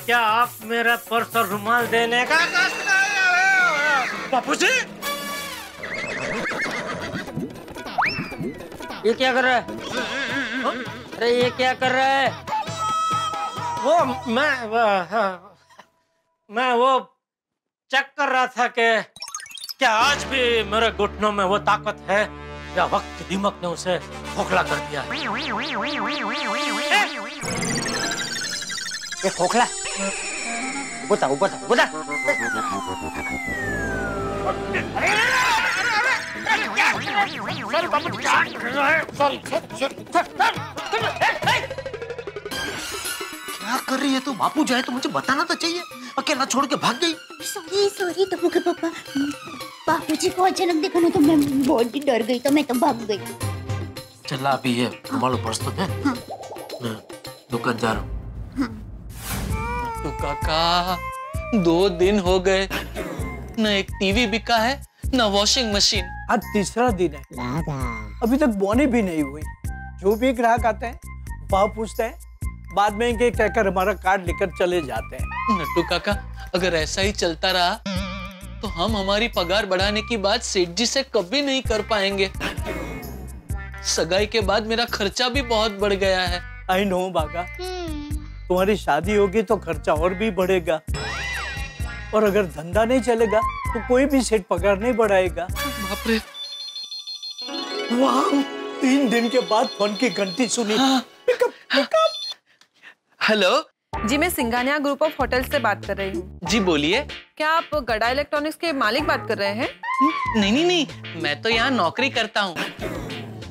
क्या आप मेरा पर्स और रुमाल देने का बापू जी? ये क्या कर रहा है? अरे ये क्या कर रहा है? वो मैं वो चेक कर रहा था कि क्या आज भी मेरे घुटनों में वो ताकत है या वक्त की दीमक ने उसे खोखला कर दिया। ये खोखला? बताओ बताओ बता। क्या कर रही है तू? बापू जाए तो मुझे बताना तो चाहिए, अकेला छोड़ के भाग गई। सॉरी सॉरी टप्पू के पापा, बापूजी को अचानक देखा ना तो मैं बहुत ही डर गई, तो मैं तो भाग गई। चला अभी ये हमारे पर्स तो है। हाँ। दुकान जा रहा हूँ। तो काका 2 दिन हो गए, न एक टीवी बिका है न वॉशिंग मशीन। आज तीसरा दिन है, अभी तक बोनी भी नहीं हुई। जो भी ग्राहक आते हैं भाव पूछते हैं, बाद में ये कहकर हमारा कार्ड लेकर चले जाते हैं। नट्टू काका अगर ऐसा ही चलता रहा तो हम हमारी पगार बढ़ाने की बात सेठ जी से कभी नहीं कर पाएंगे। सगाई के बाद मेरा खर्चा भी बहुत बढ़ गया है। आई नो बागा, तुम्हारी शादी होगी तो खर्चा और भी बढ़ेगा, और अगर धंधा नहीं चलेगा तो कोई भी सेठ पगार नहीं बढ़ाएगा। बाप रे, वाह, 3 दिन के बाद फोन की घंटी सुनी। हाँ। Pickup pickup. हेलो जी, मैं सिंघानिया ग्रुप ऑफ होटल्स से बात कर रही हूँ। जी बोलिए। क्या आप गड़ा इलेक्ट्रॉनिक्स के मालिक बात कर रहे हैं? नहीं, मैं तो यहाँ नौकरी करता हूँ।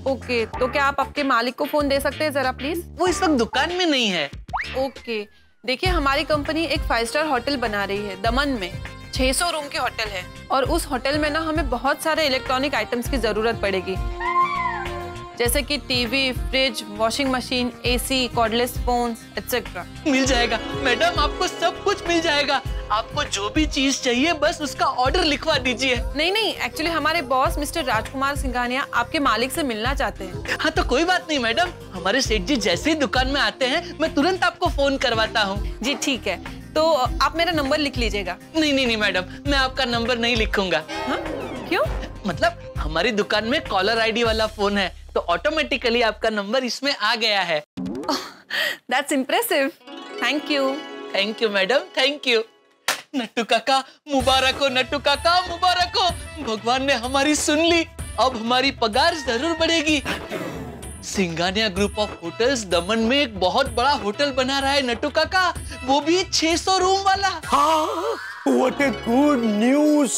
ओके, तो क्या आप आपके मालिक को फोन दे सकते हैं जरा प्लीज? वो इस वक्त दुकान में नहीं है। ओके, देखिए हमारी कंपनी एक 5 स्टार होटल बना रही है दमन में। 600 रूम की होटल है और उस होटल में ना हमें बहुत सारे इलेक्ट्रॉनिक आइटम्स की जरूरत पड़ेगी, जैसे कि TV, fridge, washing machine, AC, cordless phones etcetera. मिल जाएगा मैडम, आपको सब कुछ मिल जाएगा। आपको जो भी चीज चाहिए बस उसका ऑर्डर लिखवा दीजिए। नहीं, एक्चुअली हमारे बॉस मिस्टर राजकुमार सिंघानिया आपके मालिक से मिलना चाहते हैं। हाँ तो कोई बात नहीं मैडम, हमारे सेठ जी जैसे ही दुकान में आते हैं मैं तुरंत आपको फोन करवाता हूँ। जी ठीक है, तो आप मेरा नंबर लिख लीजिएगा। नहीं मैडम, मैं आपका नंबर नहीं लिखूंगा। हाँ? क्यों? मतलब हमारी दुकान में कॉलर आईडी वाला फोन है तो ऑटोमेटिकली आपका नंबर इसमें आ गया है। That's impressive. Thank you. Thank you madam, thank you. Nattu काका मुबारक हो, नट्टू काका मुबारक हो। भगवान ने हमारी सुन ली, अब हमारी पगार जरूर बढ़ेगी। सिंघानिया ग्रुप ऑफ होटल्स दमन में एक बहुत बड़ा होटल बना रहा है नट्टू काका, वो भी 600 रूम वाला। What a good news!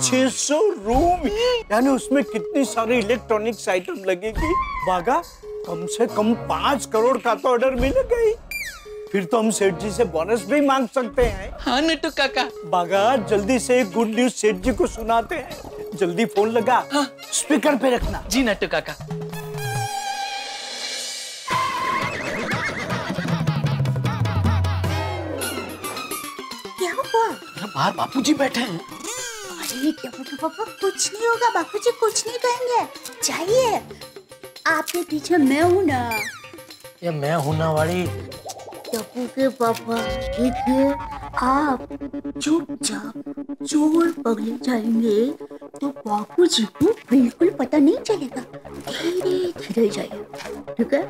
600 room, यानी उसमें कितनी सारी इलेक्ट्रॉनिक्स आइटम लगेगी। बागा, कम से कम 5 करोड़ का तो ऑर्डर मिलेगा ही। फिर तो हम सेठ जी से बोनस भी मांग सकते हैं। हाँ नट्टू काका। बागा, जल्दी से एक गुड न्यूज सेठ जी को सुनाते हैं। जल्दी फोन लगा। हाँ। स्पीकर पे रखना। जी नट्टू काका। क्या हुआ? बाहर बापूजी बैठे हैं। अरे टप्पू के पापा, कुछ नहीं होगा, बापूजी कुछ नहीं कहेंगे। जाइए, आपके पीछे मैं हूँ ना। ये मैं हूँ ना वाली। टप्पू के पापा, देखिए आप चुपचाप चोर पकड़े जाएंगे तो बापूजी को बिल्कुल पता नहीं चलेगा। धीरे धीरे जाइए, ठीक है?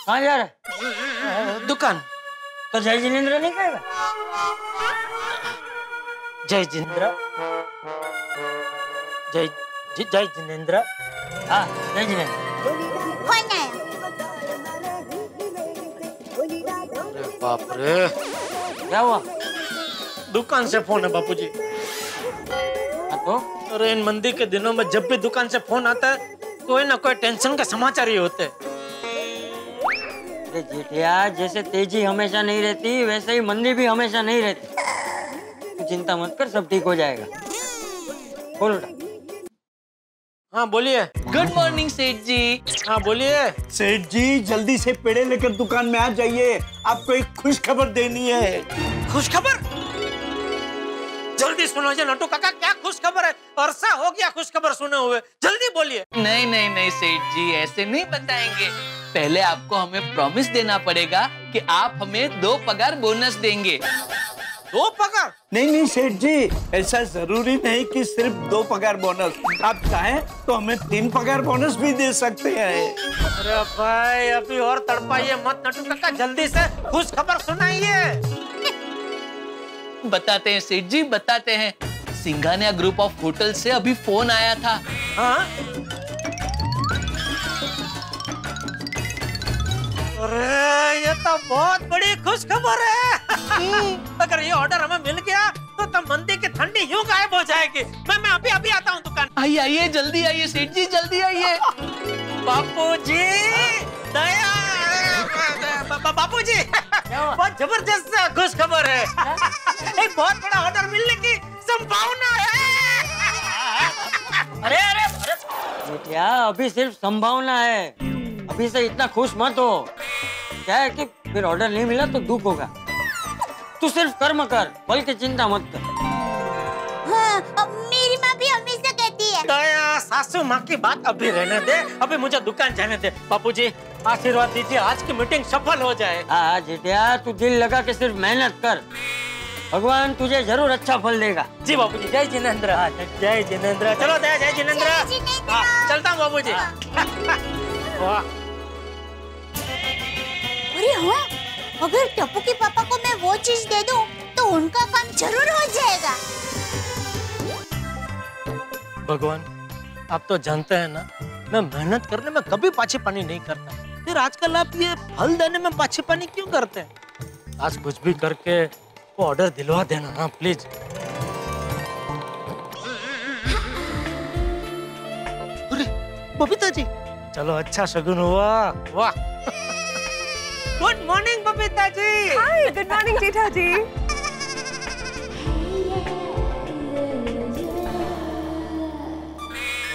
कहाँ जा रहा है? दुकान। तो जय जिनेंद्र नहीं कहेगा? जय जिनेंद्र, जय जिनेंद्र। हाँ जय जिनेंद्र। कौन है? अरे बाप रे, क्या हुआ? दुकान से फोन है बापूजी। आपको? अरे इन मंदी के दिनों में जब भी दुकान से फोन आता है कोई ना कोई टेंशन का समाचार ही होते हैं। जेठिया, जैसे तेजी हमेशा नहीं रहती वैसे ही मंदी भी हमेशा नहीं रहती। तू चिंता मत कर, सब ठीक हो जाएगा। बोल बेटा। हाँ बोलिए। गुड मॉर्निंग सेठ जी। हाँ बोलिए। सेठ जी जल्दी से पेड़े लेकर दुकान में आ जाइए, आपको एक खुश खबर देनी है। खुश खबर? जल्दी सुनो ये नटू काका, क्या खुश खबर है? अरसा हो गया खुश खबर सुने हुए, जल्दी बोलिए। नहीं नहीं नहीं सेठ जी, ऐसे नहीं बताएंगे। पहले आपको हमें प्रॉमिस देना पड़ेगा कि आप हमें 2 पगार बोनस देंगे। 2 पगार? नहीं नहीं सेठ जी, ऐसा जरूरी नहीं कि सिर्फ 2 पगार बोनस, आप चाहें तो हमें 3 पगार बोनस भी दे सकते हैं। अरे भाई अभी और तड़पाइए मत नटू काका, जल्दी से खुश खबर सुनाइए। बताते हैं सेठ जी, बताते हैं। सिंघानिया ग्रुप ऑफ होटल से अभी फोन आया था। हाँ? अरे ये तो बहुत बड़ी खुश खबर है। अगर ये ऑर्डर हमें मिल गया तो मंदी की ठंडी यूं गायब हो जाएगी। मैं अभी आता हूँ दुकान। आइए आइए जल्दी आइए सेठ जी, जल्दी आइए। बापूजी, दया, बापूजी, बहुत जबरदस्त खुश खबर है। एक बहुत बड़ा ऑर्डर मिलने की संभावना है। अरे अरे अरे बेटिया, अभी सिर्फ संभावना है, अभी से इतना खुश मत हो। क्या है कि फिर ऑर्डर नहीं मिला तो दुख होगा। तू सिर्फ कर्म कर, बल्कि चिंता मत कर। हाँ, मेरी माँ भी हमेशा कहती है। दया, सासू माँ की बात अभी रहने दे, अभी मुझे दुकान जाने दे। बापूजी आशीर्वाद दीजिए, आज की मीटिंग सफल हो जाए। हाँ जेठिया, तू दिल लगा के सिर्फ मेहनत कर, भगवान तुझे जरूर अच्छा फल देगा। जी बापूजी, जय जिनेंद्र। जय जिनेंद्र। चलो दया, जय जिनेंद्र। हाँ, चलता हूँ बापूजी। वाह। अरे हाँ, अगर टप्पू के पापा को मैं वो चीज दे दूं तो उनका काम जरूर हो जाएगा। भगवान, आप तो जानते हैं ना, मैं मेहनत करने में कभी पाछीपानी नहीं करता, फिर आजकल आप ये फल देने में पाछीपानी क्यों करते हैं? आज कुछ भी करके वो ऑर्डर दिलवा देना ना प्लीज। अरे बबीता जी, चलो अच्छा शगुन हुआ। वाह। Good morning Babita ji. हाय, गुड मॉर्निंग जेठा जी।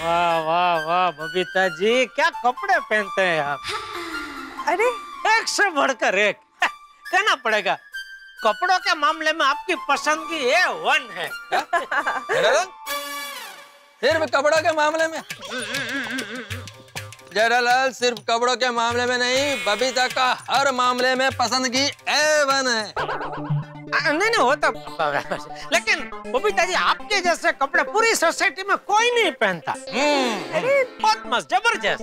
वाह वाह वाह बबीता जी, क्या कपड़े पहनते हैं आप। अरे एक से बढ़कर एक। कहना पड़ेगा, कपड़ों के मामले में आपकी पसंदगी A1 है। सिर्फ कपड़ों के मामले में? जेठालाल, सिर्फ कपड़ों के मामले में नहीं, बबीता का हर मामले में पसंदगी A1 है। नहीं वो तो, लेकिन बबीता जी आपके जैसे कपड़े पूरी सोसाइटी में कोई नहीं पहनता। अरे बहुत मस्त, जबरदस्त।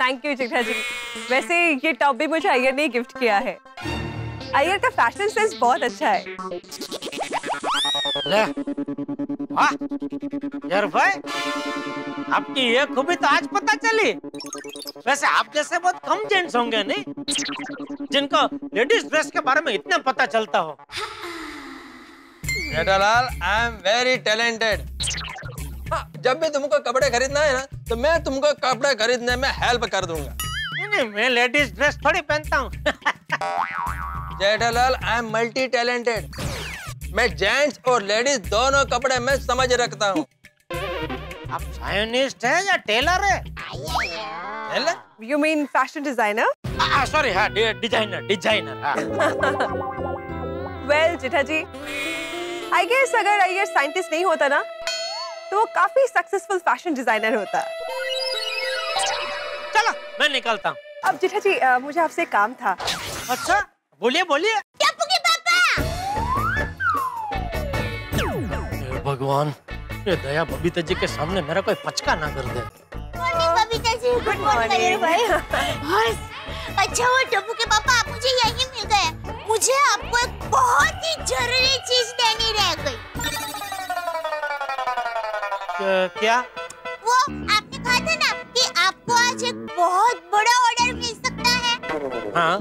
थैंक यू जेठा जी। वैसे ये टॉप भी मुझे अय्यर ने गिफ्ट किया है। अय्यर का फैशन सेंस बहुत अच्छा है। ले, वाह यार भाई, आपकी ये खूबी तो आज पता चली। वैसे आप जैसे बहुत कम जेंट्स होंगे नहीं जिनको लेडीज ड्रेस के बारे में इतना पता चलता हो। Jethalal, I am very talented. जब भी तुमको कपड़े खरीदना है ना, तो मैं तुमको कपड़े खरीदने में हेल्प कर दूंगा। नहीं, मैं लेडीज ड्रेस थोड़ी पहनता हूँ। Jethalal, I am multi talented. मैं जेंट्स और लेडीज दोनों कपड़े में समझ रखता हूँ। आप साइनिस्ट है या टेलर है? Tailor? You mean fashion designer? Sorry, हाँ designer. Well, Jetha ji, I guess अगर अय्यर साइंटिस्ट नहीं होता ना, तो वो काफी सक्सेसफुल फैशन डिजाइनर होता। चलो मैं निकलता हूँ। अब जेठा जी, मुझे आपसे काम था। अच्छा, बोलिए बोलिए। टप्पू के पापा। भगवान, ये दया बबीता जी के सामने मेरा कोई पचका ना कर दे। बबीता जी, गुड मॉर्निंग भाई। अच्छा वो टप्पू के पापा, आप मुझे यही मिल गए। मुझे आपको एक बहुत ही जरूरी चीज देनी रह गई। क्या? वो आपने कहा था ना कि आपको आज एक बहुत बड़ा ऑर्डर मिल सकता है। हाँ।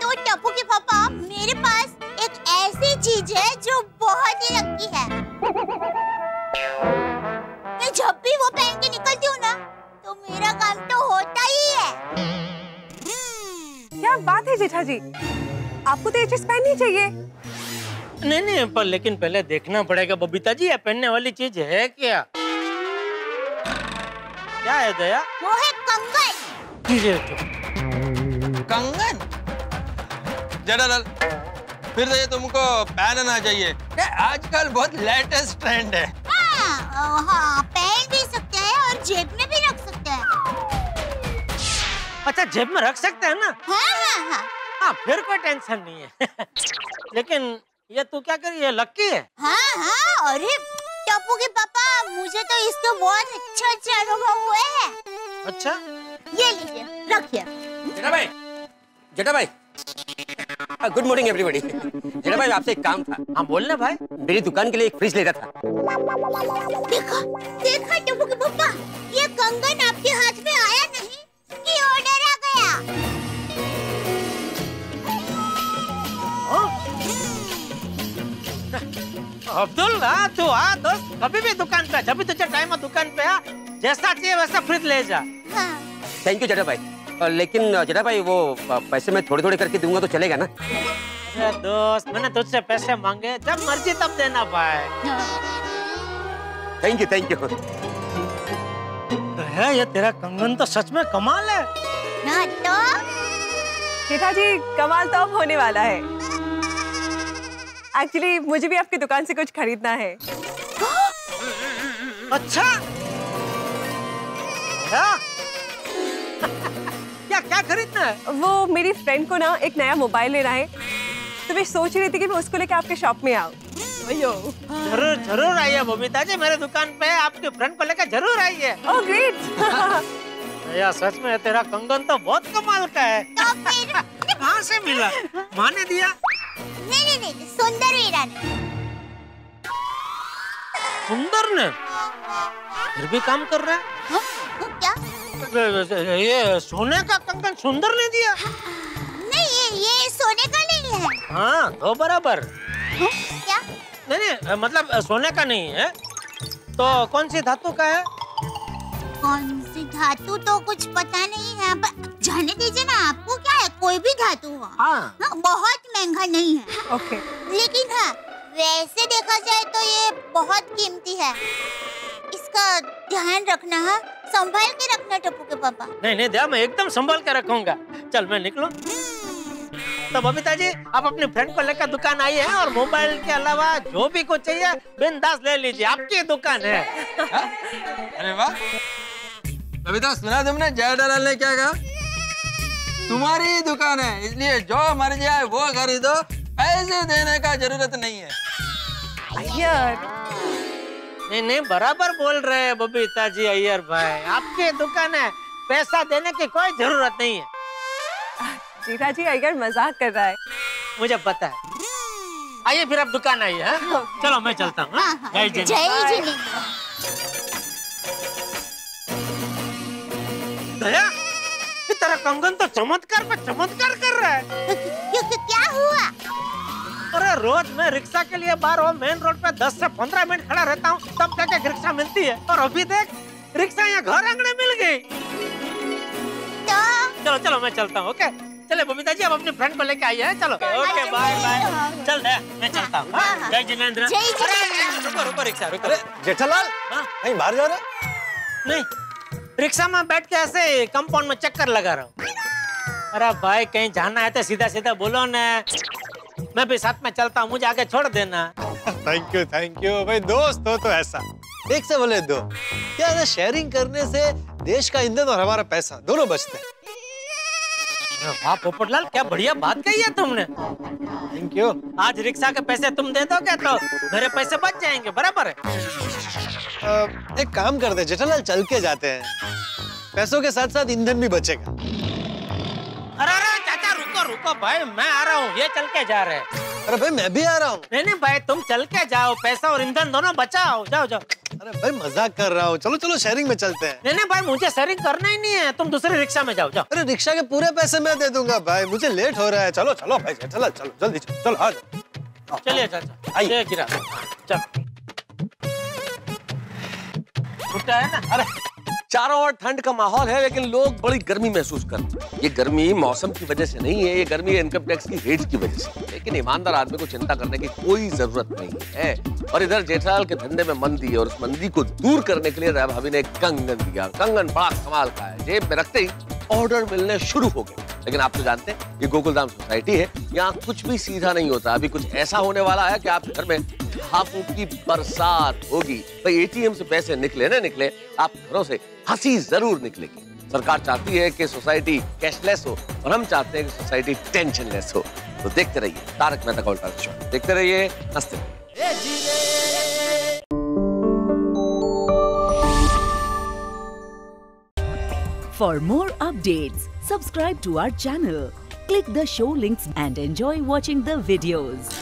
तो टप्पू के पापा, मेरे पास एक ऐसी चीज है जो बहुत ही लकी है। मैं जब भी वो पहन के निकलती हूँ ना, तो मेरा काम तो होता ही है। क्या बात है जेठा जी, आपको तो ये चीज पहननी चाहिए। नहीं नहीं, पर लेकिन पहले देखना पड़ेगा बबीता जी, ये पहनने वाली चीज है क्या? क्या है दया? वो है कंगन। कंगन? जेठालाल, फिर से ये तुमको पहनना चाहिए। ये आजकल बहुत लेटेस्ट ट्रेंड है। हाँ, पहन भी सकते हैं और जेब में भी रख सकते हैं। अच्छा, जेब में रख सकते हैं ना? हाँ। हाँ, फिर कोई टेंशन नहीं है। लेकिन ये तू क्या करी है, लक्की है? हाँ, अरे टप्पू के पापा, मुझे तो इसका बहुत अच्छा अनुभव हुआ है। अच्छा? ये लीजिए, रखिए। जेठा भाई, गुड मॉर्निंग एवरीबॉडी। जेठा भाई, आपसे एक काम था। हाँ बोलना भाई। मेरी दुकान के लिए एक फ्रिज लेना था। देखा टप्पू के पापा, ये कंगन आपके हाथ में आया नहीं कि ऑर्डर आ गया। अब्दुल, तू आ दोस्त, कभी भी दुकान पे, जब भी तुझे टाइम हो दुकान पे आ, जैसा चाहिए वैसा फ्रिज ले जा। थैंक यू जेठा भाई। लेकिन जेठा भाई, वो पैसे मैं थोड़े थोड़े करके दूंगा तो चलेगा ना? अरे दोस्त, मैंने तुझसे पैसे मांगे, जब मर्जी तब देना भाई। Thank you. है, ये तेरा कंगन तो सच में कमाल है। ना तो जेठा जी, कमाल तो अब होने वाला है। एक्चुअली मुझे भी आपकी दुकान से कुछ खरीदना है। अच्छा? क्या खरीदना है? वो मेरी फ्रेंड को ना एक नया मोबाइल लेना है, तो मैं सोच रही थी कि मैं उसको लेकर आपके शॉप में आऊँ। जरूर आइए बबीता जी, मेरे दुकान पे आपके फ्रेंड को लेकर जरूर आइए। Oh great. यार सच में तेरा कंगन तो बहुत कमाल का है। कहाँ से मिला? माँ ने दिया? नहीं, सुंदर वीरा ने। सुंदर ने? फिर भी काम कर रहा है। क्या? ये सोने का कंगन सुंदर ने दिया? नहीं, ये सोने का नहीं है। हाँ, तो बराबर। क्या? नहीं, मतलब सोने का नहीं है, तो कौन सी धातु का है? कौन सी धातु तो कुछ पता नहीं है, जाने दीजिए ना। आपको क्या है, कोई भी धातु हो। हाँ, बहुत महंगा नहीं है। ओके। लेकिन हाँ, वैसे देखा जाए तो ये बहुत कीमती है। इसका ध्यान रखना है, संभाल के रखना टप्पू के पापा। नहीं, दया, मैं एकदम संभाल के रखूंगा। चल मैं निकलूं। तो बबीता जी, आप अपने फ्रेंड को लेकर दुकान आई है, और मोबाइल के अलावा जो भी कुछ चाहिए बिंदास ले लीजिए, आपकी दुकान है। अरे वाह बबीता, सुना तुमने जेठालाल ने क्या कहा? तुम्हारी दुकान है, इसलिए जो मर्जी आए वो खरीदो, पैसे देने का जरूरत नहीं है। यार नहीं, बराबर बोल रहे हैं बबीता जी अय्यर भाई, आपकी दुकान है, पैसा देने की कोई जरूरत नहीं है। जेठा जी, अय्यर मजाक कर रहा है। मुझे पता है। आइए फिर आप दुकान आइए। चलो मैं चलता हूँ। जय जय जिनेंद्र। दया, तेरा कंगन तो चमत्कार पे चमत्कार कर रहा है। क्या हुआ? अरे रोज मैं रिक्शा के लिए बाहर मेन रोड पे 10 से 15 मिनट खड़ा रहता हूँ, तब जाके रिक्शा मिलती है, और अभी देख रिक्शा यहाँ घर आंगने मिल गई। चलो मैं चलता हूँ। ओके, चले बबीता जी, अब अपने फ्रेंड को लेके आई है। चलो ओके, बाय। चल दया, मैं चलता हूँ। जय जिनेंद्र। रुको रिक्शा, रुको। जेठालाल, कहीं बाहर जा रहे? नहीं, रिक्शा में बैठ के ऐसे कंपाउंड में चक्कर लगा रहा हूँ। अरे भाई, कहीं जाना है तो सीधा सीधा बोलो ना, मैं भी साथ में चलता हूँ, मुझे आगे छोड़ देना। थैंक यू भाई, दोस्त हो तो ऐसा। एक से बोले दो, क्या है, शेयरिंग करने से देश का ईंधन और हमारा पैसा दोनों बचते हैं। वाह पोपटलाल, क्या बढ़िया बात कही है तुमने। Thank you. आज रिक्शा के पैसे तुम दे दोगे तो मेरे पैसे बच जाएंगे, बराबर है। एक काम करते हैं जेठालाल, चल के जाते हैं, पैसों के साथ साथ ईंधन भी बचेगा। अरे चाचा, रुको भाई, मैं आ रहा हूँ, ये चल के जा रहे हैं। अरे भाई, मैं भी आ रहा हूँ। नहीं भाई, तुम चल के जाओ, पैसा और ईंधन दोनों बचाओ। जाओ। अरे भाई, मजाक कर रहा हूँ, चलो शेयरिंग में चलते हैं। नहीं भाई, मुझे शेयरिंग करना ही नहीं है, तुम दूसरी रिक्शा में जाओ। अरे रिक्शा के पूरे पैसे मैं दे दूंगा भाई, मुझे लेट हो रहा है। चलो भाई जेठालाल, चलो जल्दी चलो, आ जाओ। चलिए चाचा, आइए। गिरा, चल। छुट्टा है ना? अरे चारों ओर ठंड का माहौल है लेकिन लोग बड़ी गर्मी महसूस करते हैं। ये गर्मी मौसम की वजह से नहीं है, ये गर्मी इनकम टैक्स की रेट की वजह से। लेकिन ईमानदार आदमी को चिंता करने की कोई जरूरत नहीं है। और इधर जेठालाल के धंधे में मंदी है और उस मंदी को दूर करने के लिए राय भाभी ने एक कंगन दिया। कंगन बड़ा कमाल का है, जेब में रखते ही ऑर्डर मिलने शुरू हो गए। लेकिन आप तो जानते हैं ये गोकुलधाम सोसाइटी है, यहाँ कुछ भी सीधा नहीं होता। अभी कुछ ऐसा होने वाला है कि आपके घर में छापों की बरसात होगी। भाई एटीएम से पैसे निकले ना निकले, आप घरों से हंसी जरूर निकलेगी। सरकार चाहती है कि सोसाइटी कैशलेस हो और हम चाहते हैं कि सोसाइटी टेंशनलेस हो। तो देखते रहिए तारक मेहता का उल्टा चश्मा, देखते रहिए, हंसते रहिए। For more updates, subscribe to our channel, click the show links and enjoy watching the videos.